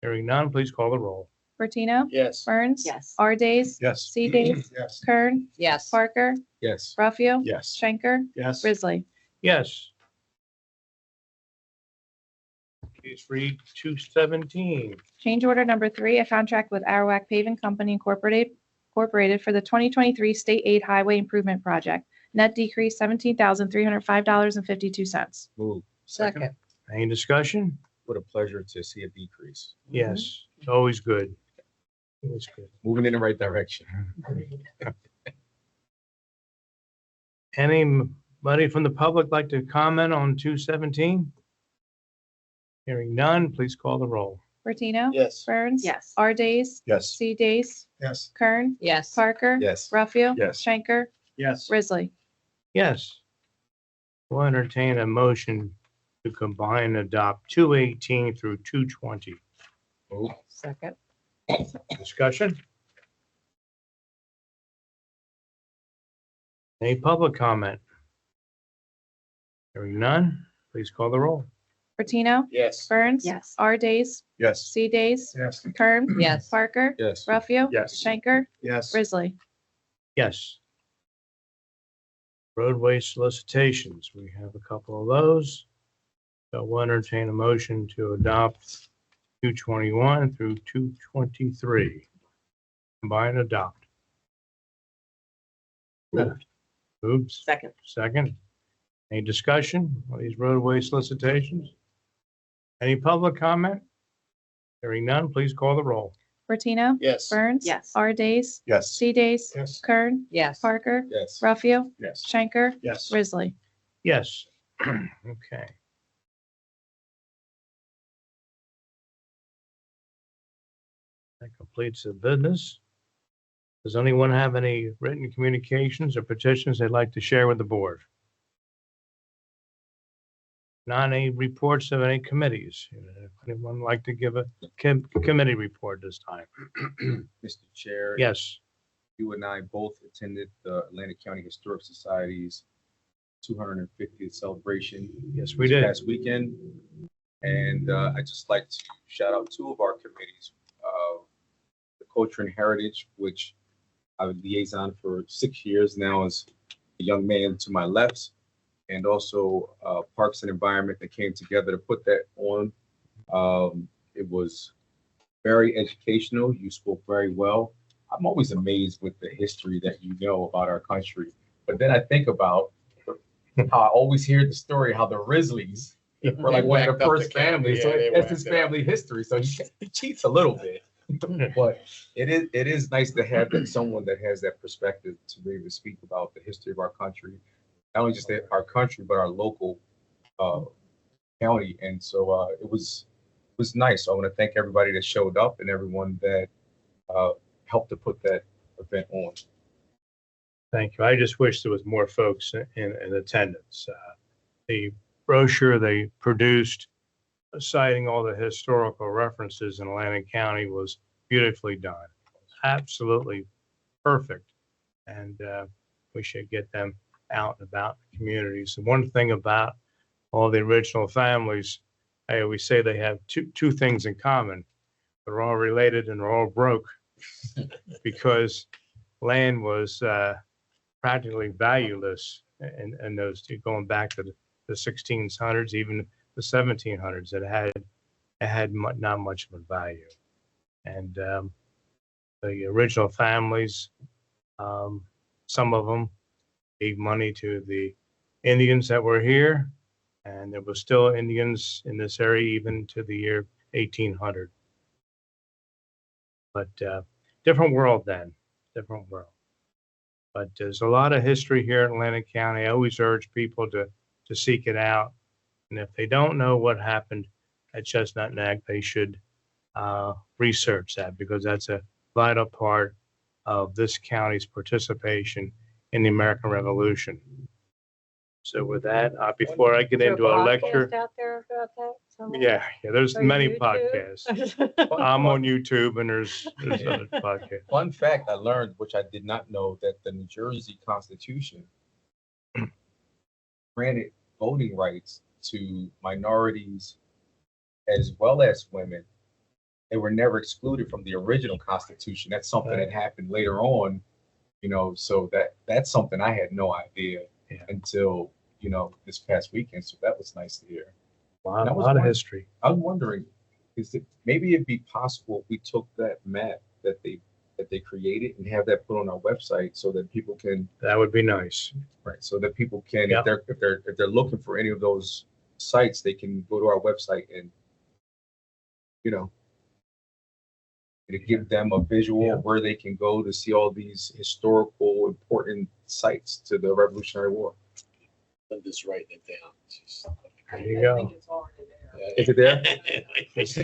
Hearing none, please call the roll. Bertino, Yes. Burns, Yes. R Days, Yes. C Days, Yes. Kern, Yes. Parker, Yes. Ruffio, Yes. Schenker, Yes. Grizzly. Yes. Please read 217. Change order number 3, a contract with Arawak Paving Company Incorporated for the 2023 State Aid Highway Improvement Project. Net decrease $17,305.52. Move. Second. Any discussion? What a pleasure to see a decrease. Yes, it's always good. Always good. Moving in the right direction. Anybody from the public like to comment on 217? Hearing none, please call the roll. Bertino, Yes. Burns, Yes. R Days, Yes. C Days, Yes. Kern, Yes. Parker, Yes. Ruffio, Yes. Schenker, Yes. Grizzly. Yes. We'll entertain a motion to combine and adopt 218 through 220. Move. Second. Discussion? Any public comment? Hearing none, please call the roll. Bertino, Yes. Burns. Yes. R Days, Yes. C Days, Yes. Kern. Yes. Parker, Yes. Ruffio. Yes. Schenker, Yes. Grizzly. Yes. Roadway solicitations, we have a couple of those. So we'll entertain a motion to adopt 221 through 223. Combine and adopt. Oops. Second. Second. Any discussion on these roadway solicitations? Any public comment? Hearing none, please call the roll. Bertino, Yes. Burns. Yes. R Days, Yes. C Days, Yes. Kern, Yes. Parker, Yes. Ruffio, Yes. Schenker, Yes. Grizzly. Yes. Okay. That completes the business. Does anyone have any written communications or petitions they'd like to share with the board? Not any reports of any committees. Anyone like to give a committee report this time? Mr. Chair. Yes. You and I both attended the Atlantic County Historic Society's 250th celebration. Yes, we this did. past weekend. And I'd just like to shout out two of our committees. The Culture and Heritage, which I was liaison for 6 years now as a young man to my left, and also Parks and Environment that came together to put that on. It was very educational. You spoke very well. I'm always amazed with the history that you know about our country. But then I think about how I always hear the story how the Risleys were like one of the first families. So that's his family history. So he cheats a little bit. But it is nice to have that someone that has that perspective to be able to speak about the history of our country, not only just our country but our local county. And so it was nice. So I want to thank everybody that showed up and everyone that helped to put that event on. Thank you. I just wish there was more folks in attendance. The brochure they produced citing all the historical references in Atlantic County was beautifully done. Absolutely perfect. And we should get them out and about the communities. And one thing about all the original families, I always say they have two things in common. They're all related and they're all broke because land was practically valueless in those two, going back to the 1600s, even the 1700s. It had not much of a value. And the original families, some of them gave money to the Indians that were here, and there was still Indians in this area even to the year 1800. But different world then, different world. But there's a lot of history here in Atlantic County. I always urge people to seek it out. And if they don't know what happened at Chestnut Neck, they should research that, because that's a vital part of this county's participation in the American Revolution. So with that, before I get into a lecture, Out there about that? yeah, there's Or many YouTube? podcasts. I'm on YouTube and there's other podcasts. Fun fact I learned, which I did not know, that the New Jersey Constitution granted voting rights to minorities as well as women. They were never excluded from the original Constitution. That's something that happened later on, so that's something I had no idea until, this past weekend. So that was nice to hear. A lot of history. I was wondering, maybe it'd be possible if we took that map that they created and have that put on our website so that people can, That would be nice. right, so that people can, Yeah. if they're looking for any of those sites, they can go to our website and, to give them a visual Yeah. of where they can go to see all these historical important sites to the Revolutionary War. Linda's writing it down. There you go. Is it there? It's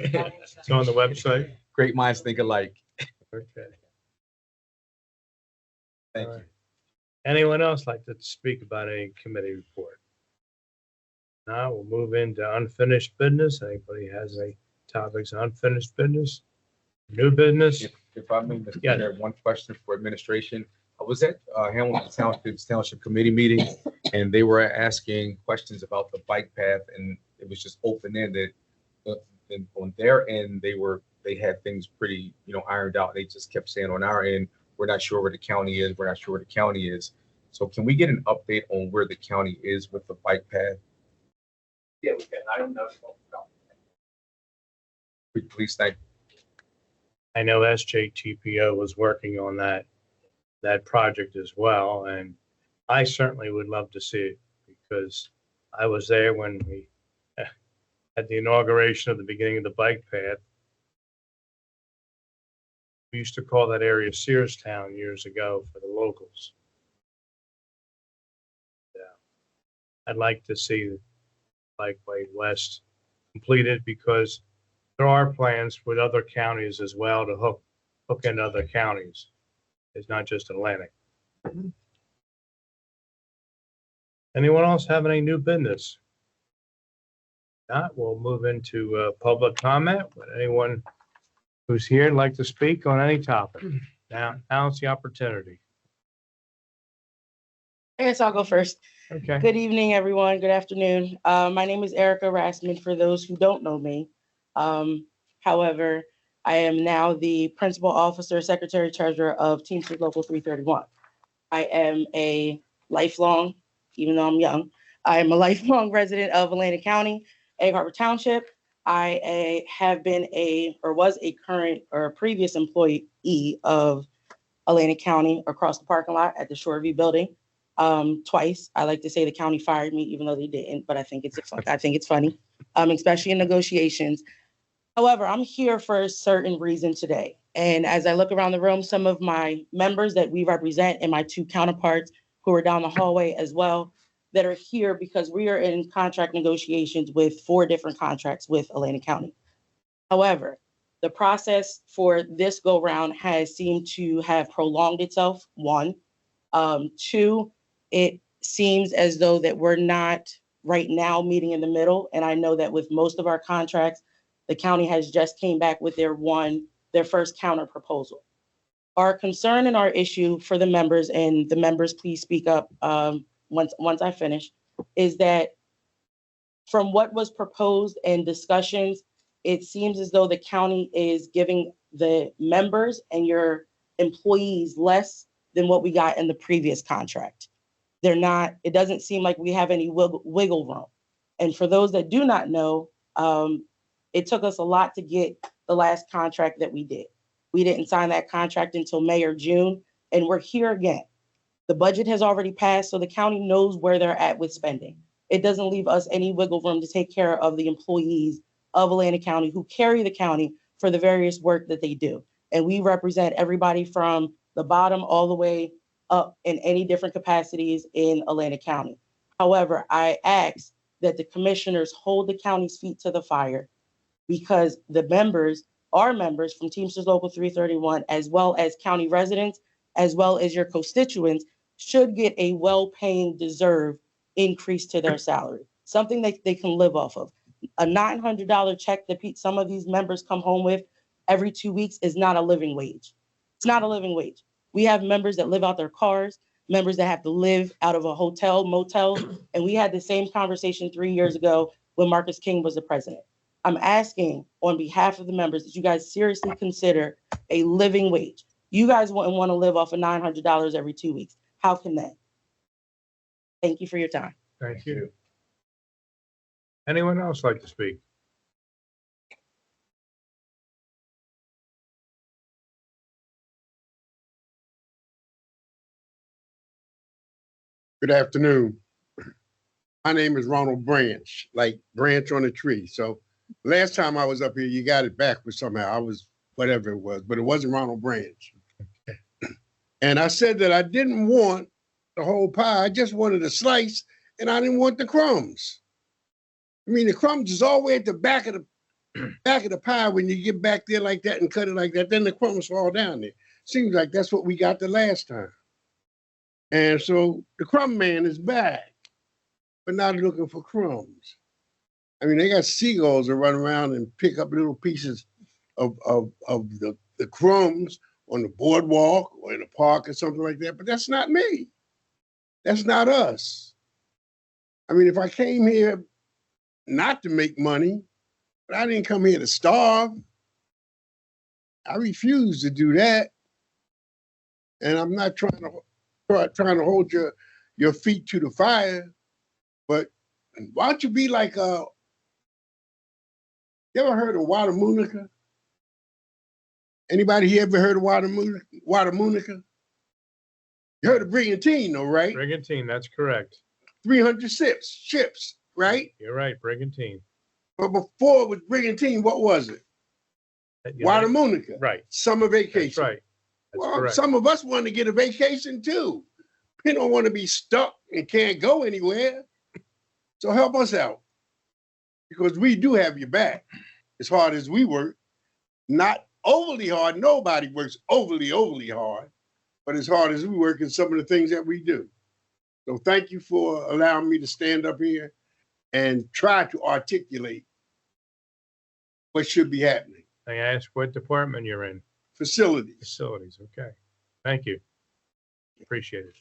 on the website. Great minds think alike. Okay. Thank All you. right. Anyone else like to speak about any committee report? Now we'll move into unfinished business. Anybody has any topics on unfinished business? New business? If I may, Mr. Yeah. Chair, one question for administration. I was at Hamilton Township Committee meeting, and they were asking questions about the bike path, and it was just open-ended. And on their end, they had things pretty, ironed out. They just kept saying on our end, we're not sure where the county is. We're not sure where the county is. So can we get an update on where the county is with the bike path? Yeah, we can. I don't know. Please, thank you. I know SJTPO was working on that project as well, and I certainly would love to see it because I was there when we had the inauguration of the beginning of the bike path. We used to call that area Searstown years ago for the locals. Yeah. I'd like to see the Bikeway West completed because there are plans with other counties as well to hook into other counties. It's not just Atlantic. Anyone else have any new business? Not, we'll move into public comment. Would anyone who's here like to speak on any topic? Now's the opportunity. I guess I'll go first. Okay. Good evening, everyone. Good afternoon. My name is Erica Rassman, for those who don't know me. However, I am now the Principal Officer, Secretary Treasurer of Teamsters Local 331. I am a lifelong, even though I'm young, I am a lifelong resident of Atlantic County, Egg Harbor Township. I have been was a current or previous employee of Atlantic County across the parking lot at the Shoreview building. Twice. I like to say the county fired me, even though they didn't, but I think it's funny, especially in negotiations. However, I'm here for a certain reason today. And as I look around the room, some of my members that we represent and my two counterparts who are down the hallway as well, that are here because we are in contract negotiations with 4 different contracts with Atlantic County. However, the process for this go round has seemed to have prolonged itself, 1. 2, it seems as though that we're not right now meeting in the middle. And I know that with most of our contracts, the county has just came back with their first counter proposal. Our concern and our issue for the members, and the members please speak up once I finish, is that from what was proposed and discussions, it seems as though the county is giving the members and your employees less than what we got in the previous contract. It doesn't seem like we have any wiggle room. And for those that do not know, it took us a lot to get the last contract that we did. We didn't sign that contract until May or June, and we're here again. The budget has already passed, so the county knows where they're at with spending. It doesn't leave us any wiggle room to take care of the employees of Atlantic County who carry the county for the various work that they do. And we represent everybody from the bottom all the way up in any different capacities in Atlantic County. However, I ask that the commissioners hold the county's feet to the fire because our members from Teamsters Local 331, as well as county residents, as well as your constituents, should get a well-paying, deserved increase to their salary, something that they can live off of. A $900 check that some of these members come home with every 2 weeks is not a living wage. It's not a living wage. We have members that live out their cars, members that have to live out of a hotel, motel, and we had the same conversation 3 years ago when Marcus King was the president. I'm asking on behalf of the members that you guys seriously consider a living wage. You guys wouldn't want to live off of $900 every 2 weeks. How can they? Thank you for your time. Thank you. Anyone else like to speak? Good afternoon. My name is Ronald Branch, like branch on a tree. So last time I was up here, you got it backwards somehow. I was whatever it was, but it wasn't Ronald Branch. And I said that I didn't want the whole pie. I just wanted a slice, and I didn't want the crumbs. I mean, the crumbs is all the way at the back of the pie when you get back there like that and cut it like that. Then the crumbs fall down there. Seems like that's what we got the last time. And so the crumb man is back, but not looking for crumbs. I mean, they got seagulls that run around and pick up little pieces of the crumbs on the boardwalk or in a park or something like that, but that's not me. That's not us. I mean, if I came here not to make money, but I didn't come here to starve, I refuse to do that. And I'm not trying to hold your feet to the fire, but why don't you be like you ever heard of Wadamunica? Anybody here ever heard of Wadamunica? You heard of Brigantine, though, right? Brigantine, that's correct. 300 ships, right? You're right, Brigantine. But before it was Brigantine, what was it? Wadamunica. Right, Summer vacation. that's right. That's Well, correct. some of us want to get a vacation too. We don't want to be stuck and can't go anywhere. So help us out, because we do have your back. As hard as we work, not overly hard. Nobody works overly hard, but as hard as we work in some of the things that we do. So thank you for allowing me to stand up here and try to articulate what should be happening. I ask what department you're in. Facilities. Facilities, okay. Thank you. Appreciate it.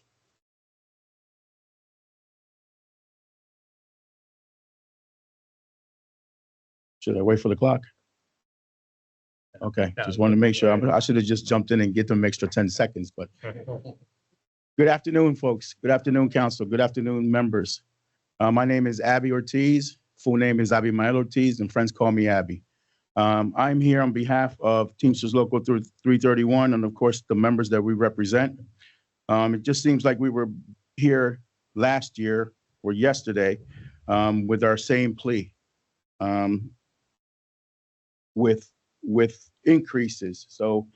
Should I wait for the clock? Okay, No, just wanted to make sure. I should have just jumped in and get them extra 10 seconds, but Uh, good afternoon, folks. Good afternoon, council. Good afternoon, members. My name is Abby Ortiz. Full name is Abimael Ortiz, and friends call me Abby. I'm here on behalf of Teamsters Local 331 and, of course, the members that we represent. It just seems like we were here last year or yesterday with our same plea. With increases. So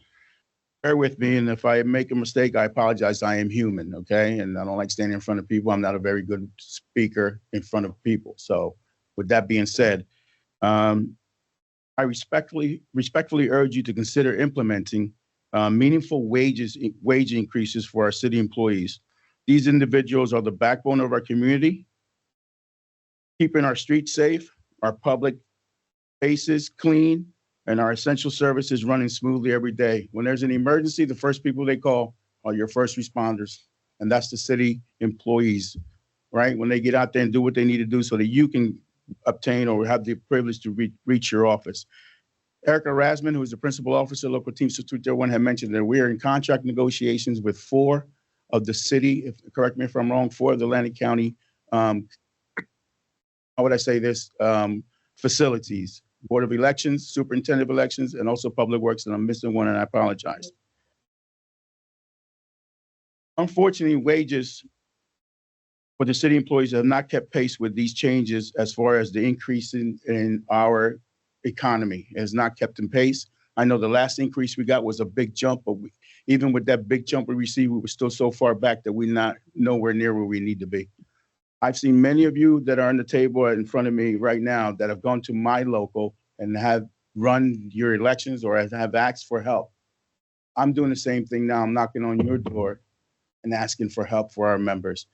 bear with me, and if I make a mistake, I apologize. I am human, okay? And I don't like standing in front of people. I'm not a very good speaker in front of people. So with that being said, I respectfully urge you to consider implementing meaningful wage increases for our city employees. These individuals are the backbone of our community, keeping our streets safe, our public spaces clean, and our essential services running smoothly every day. When there's an emergency, the first people they call are your first responders, and that's the city employees, right? When they get out there and do what they need to do so that you can obtain or have the privilege to reach your office. Erica Rasman, who is the principal officer, local Teamsters 231, had mentioned that we are in contract negotiations with 4 of the city, correct me if I'm wrong, 4 of the Atlantic County, how would I say this, facilities. Board of Elections, Superintendent of Elections, and also Public Works, and I'm missing one, and I apologize. Unfortunately, wages for the city employees have not kept pace with these changes as far as the increase in our economy. It has not kept in pace. I know the last increase we got was a big jump, but even with that big jump we received, we were still so far back that we're not nowhere near where we need to be. I've seen many of you that are on the table in front of me right now that have gone to my local and have run your elections or have asked for help. I'm doing the same thing now. I'm knocking on your door and asking for help for our members.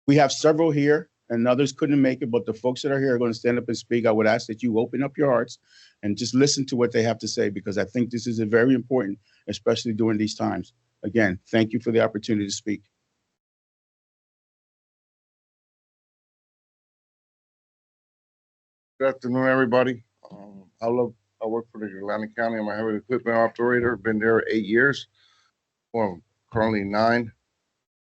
We have several here and others couldn't make it, but the folks that are here are going to stand up and speak. I would ask that you open up your hearts and just listen to what they have to say, because I think this is very important, especially during these times. Again, thank you for the opportunity to speak. Good afternoon, everybody. I work for the Atlantic County. I'm a heavy equipment operator. Been there 8 years. Well, currently 9.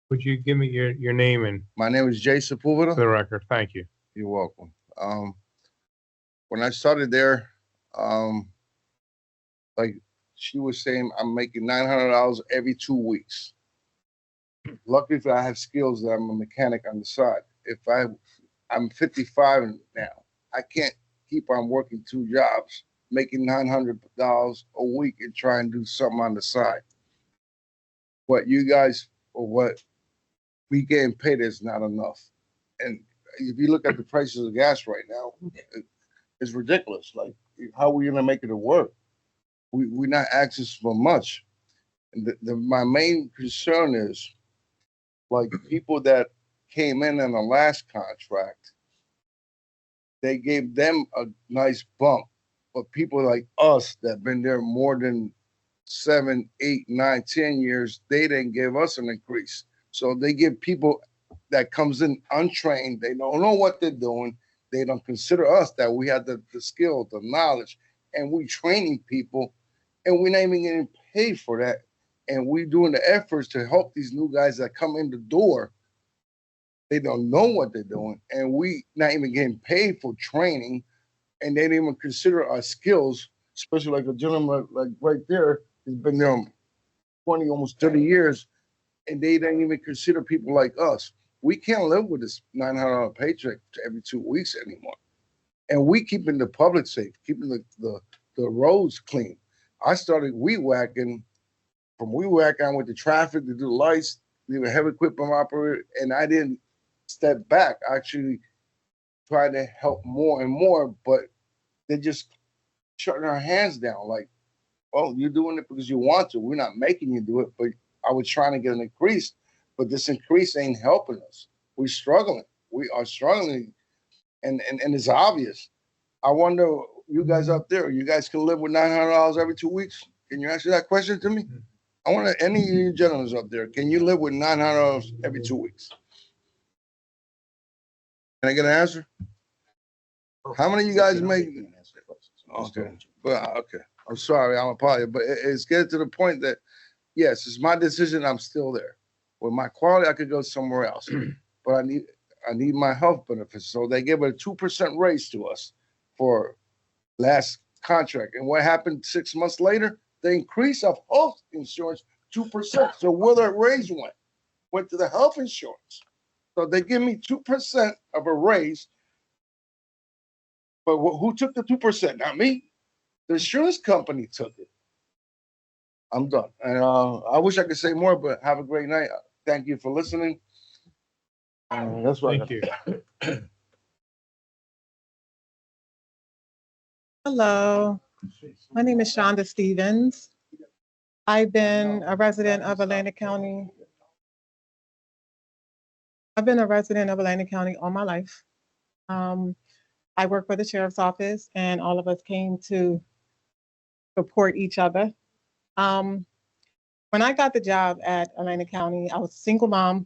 Would you give me your name and My name is Jay for Sepulveda. the record? Thank you. You're welcome. When I started there, like she was saying, I'm making $900 every 2 weeks. Luckily, I have skills that I'm a mechanic on the side. I'm 55 now. I can't keep on working 2 jobs, making $900 a week and try and do something on the side. What you guys, or what we getting paid is not enough. And if you look at the prices of gas right now, it's ridiculous. Like, how are we gonna make it work? We're not asking for much. And my main concern is, like, people that came in on the last contract, they gave them a nice bump. But people like us that been there more than 7, 8, 9, 10 years, they didn't give us an increase. So they give people that comes in untrained, they don't know what they're doing. They don't consider us that we have the skill, the knowledge, and we training people, and we're not even getting paid for that. And we doing the efforts to help these new guys that come in the door. They don't know what they're doing, and we not even getting paid for training, and they didn't even consider our skills, especially like a gentleman like right there, has been there 20, almost 30 years, and they didn't even consider people like us. We can't live with this $900 paycheck every 2 weeks anymore. And we keeping the public safe, keeping the roads clean. I started weed whacking. From weed whacking, I went to traffic to do the lights, we were heavy equipment operator, and I didn't step back. I actually tried to help more and more, but they just shutting our hands down. Like, oh, you're doing it because you want to. We're not making you do it, but I was trying to get an increase, but this increase ain't helping us. We're struggling. We are struggling, and it's obvious. I wonder, you guys up there, you guys can live with $900 every 2 weeks? Can you answer that question to me? I want any of you gentlemen up there, can you live with $900 every 2 weeks? Can I get an answer? How many of you guys make? Okay, but okay, I'm sorry, I'm apologetic, but it's getting to the point that, yes, it's my decision, I'm still there. With my quality, I could go somewhere else, but I need my health benefits. So they gave a 2% raise to us for last contract. And what happened 6 months later? The increase of health insurance 2%. So where that raise went to the health insurance. So they give me 2% of a raise. But who took the 2%? Not me. The insurance company took it. I'm done. And I wish I could say more, but have a great night. Thank you for listening. That's what Thank you. Hello, my name is Shonda Stevens. I've been a resident of Atlantic County. I've been a resident of Atlantic County all my life. I work for the sheriff's office, and all of us came to support each other. When I got the job at Atlantic County, I was a single mom,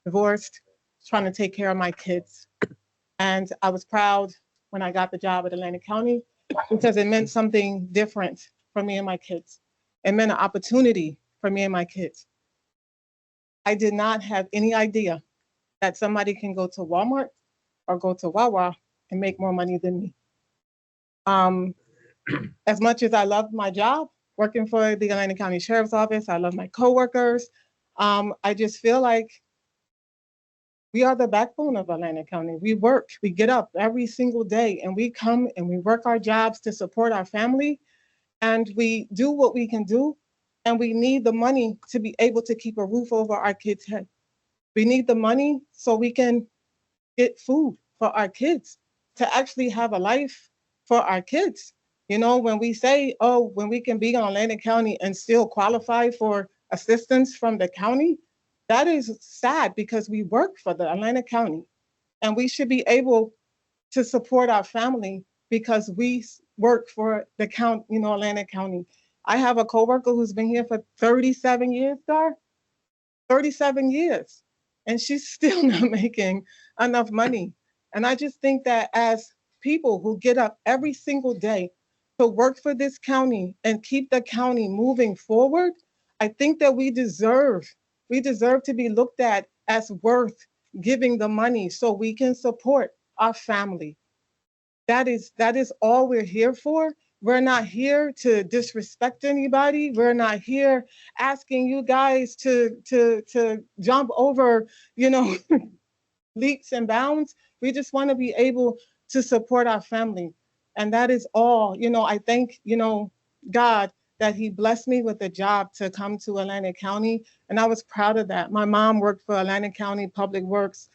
divorced, trying to take care of my kids. And I was proud when I got the job at Atlantic County because it meant something different for me and my kids. It meant an opportunity for me and my kids. I did not have any idea that somebody can go to Walmart or go to Wawa and make more money than me. As much as I love my job, working for the Atlantic County Sheriff's Office, I love my coworkers. I just feel like we are the backbone of Atlantic County. We work, we get up every single day, and we come and we work our jobs to support our family, and we do what we can do, and we need the money to be able to keep a roof over our kids' head. We need the money so we can get food for our kids, to actually have a life for our kids. You know, when we say, oh, when we can be on Atlantic County and still qualify for assistance from the county, that is sad because we work for the Atlantic County and we should be able to support our family because we work for the county, you know, Atlantic County. I have a coworker who's been here for 37 years, Dar, 37 years, and she's still not making enough money. And I just think that as people who get up every single day to work for this county and keep the county moving forward, I think that we deserve to be looked at as worth giving the money so we can support our family. That is all we're here for. We're not here to disrespect anybody. We're not here asking you guys to jump over, you know, leaps and bounds. We just want to be able to support our family. And that is all. You know, I thank, you know, God that he blessed me with a job to come to Atlantic County. And I was proud of that. My mom worked for Atlantic County Public Works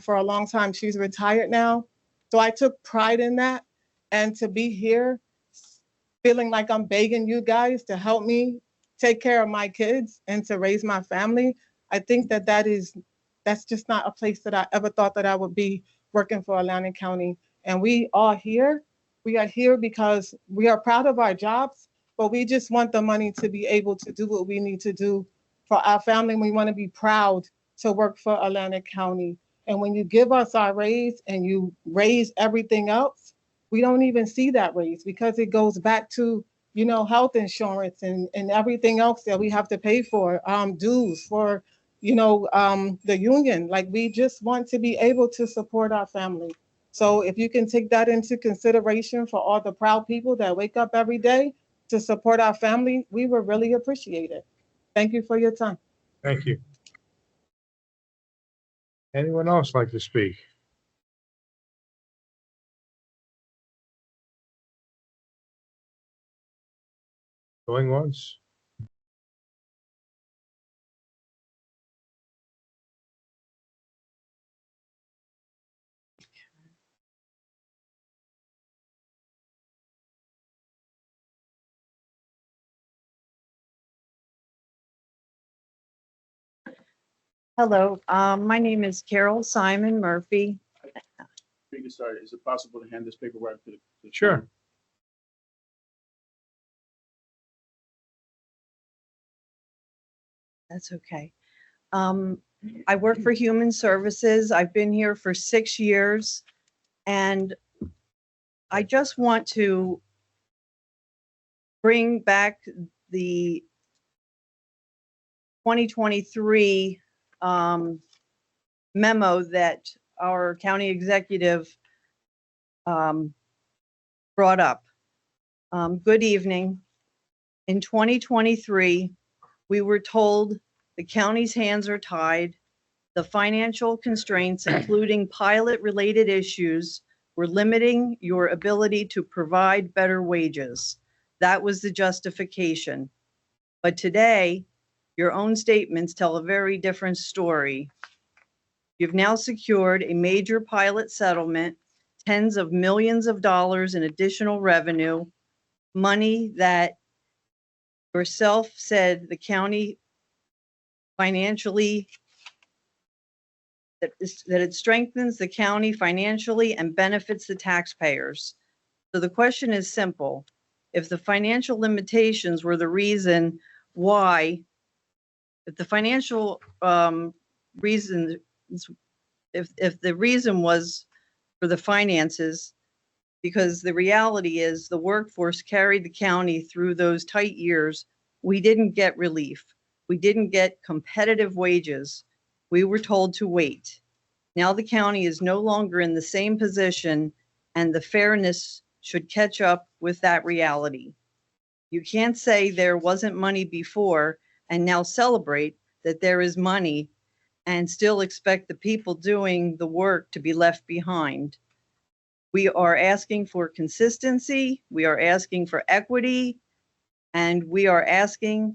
for a long time. She's retired now. So I took pride in that. And to be here, feeling like I'm begging you guys to help me take care of my kids and to raise my family, I think that that's just not a place that I ever thought that I would be working for Atlantic County. And we are here. We are here because we are proud of our jobs, but we just want the money to be able to do what we need to do for our family. We want to be proud to work for Atlantic County. And when you give us our raise and you raise everything else, we don't even see that raise because it goes back to, you know, health insurance and everything else that we have to pay for, dues for, you know, the union. Like, we just want to be able to support our family. So if you can take that into consideration for all the proud people that wake up every day to support our family, we would really appreciate it. Thank you for your time. Thank you. Anyone else like to speak? Going once? Hello, my name is Carol Simon Murphy. Before you get started, is it possible to hand this paperwork to the? Sure. That's okay. I work for Human Services. I've been here for 6 years. And I just want to bring back the 2023 memo that our county executive brought up. Good evening. In 2023, we were told the county's hands are tied. The financial constraints, including pilot-related issues, were limiting your ability to provide better wages. That was the justification. But today, your own statements tell a very different story. You've now secured a major pilot settlement, tens of millions of dollars in additional revenue, money that yourself said the county financially, that it strengthens the county financially and benefits the taxpayers. So the question is simple. If the financial limitations were the reason why, if the financial reason, if the reason was for the finances, because the reality is the workforce carried the county through those tight years, we didn't get relief. We didn't get competitive wages. We were told to wait. Now the county is no longer in the same position, and the fairness should catch up with that reality. You can't say there wasn't money before and now celebrate that there is money and still expect the people doing the work to be left behind. We are asking for consistency, we are asking for equity, and we are asking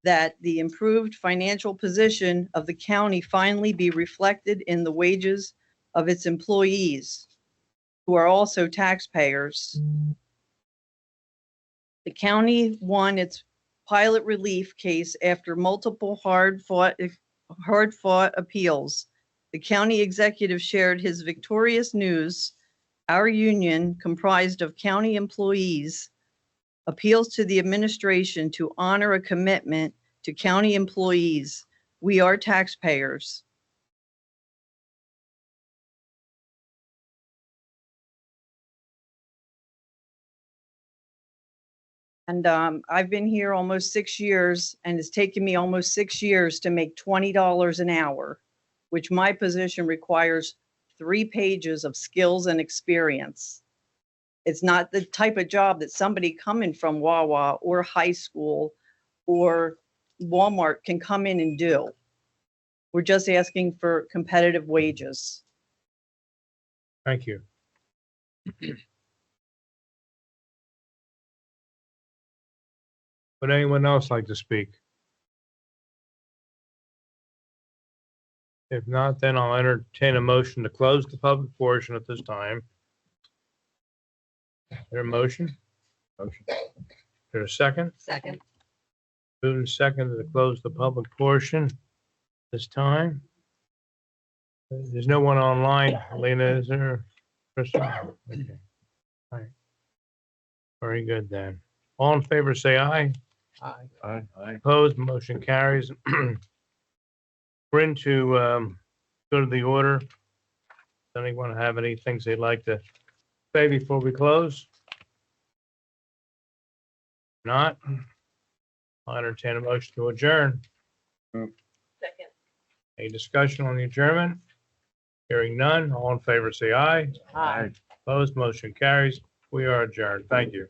that the improved financial position of the county finally be reflected in the wages of its employees, who are also taxpayers. The county won its pilot relief case after multiple hard-fought appeals. The county executive shared his victorious news. Our union, comprised of county employees, appeals to the administration to honor a commitment to county employees. We are taxpayers. And I've been here almost 6 years, and it's taken me almost 6 years to make $20 an hour, which my position requires 3 pages of skills and experience. It's not the type of job that somebody coming from Wawa or high school or Walmart can come in and do. We're just asking for competitive wages. Thank you. Would anyone else like to speak? If not, then I'll entertain a motion to close the public portion at this time. Is there a motion? Motion. Is there a second? Second. Moving second to close the public portion this time. There's no one online. Lena, is there? Kristen? Okay. All right. Very good then. All in favor, say aye. Aye. Opposed, motion carries. We're into, go to the order. Does anyone have any things they'd like to say before we close? Not? I'll entertain a motion to adjourn. Second. Any discussion on the adjournment? Hearing none, all in favor say aye. Aye. Opposed, motion carries. We are adjourned. Thank you.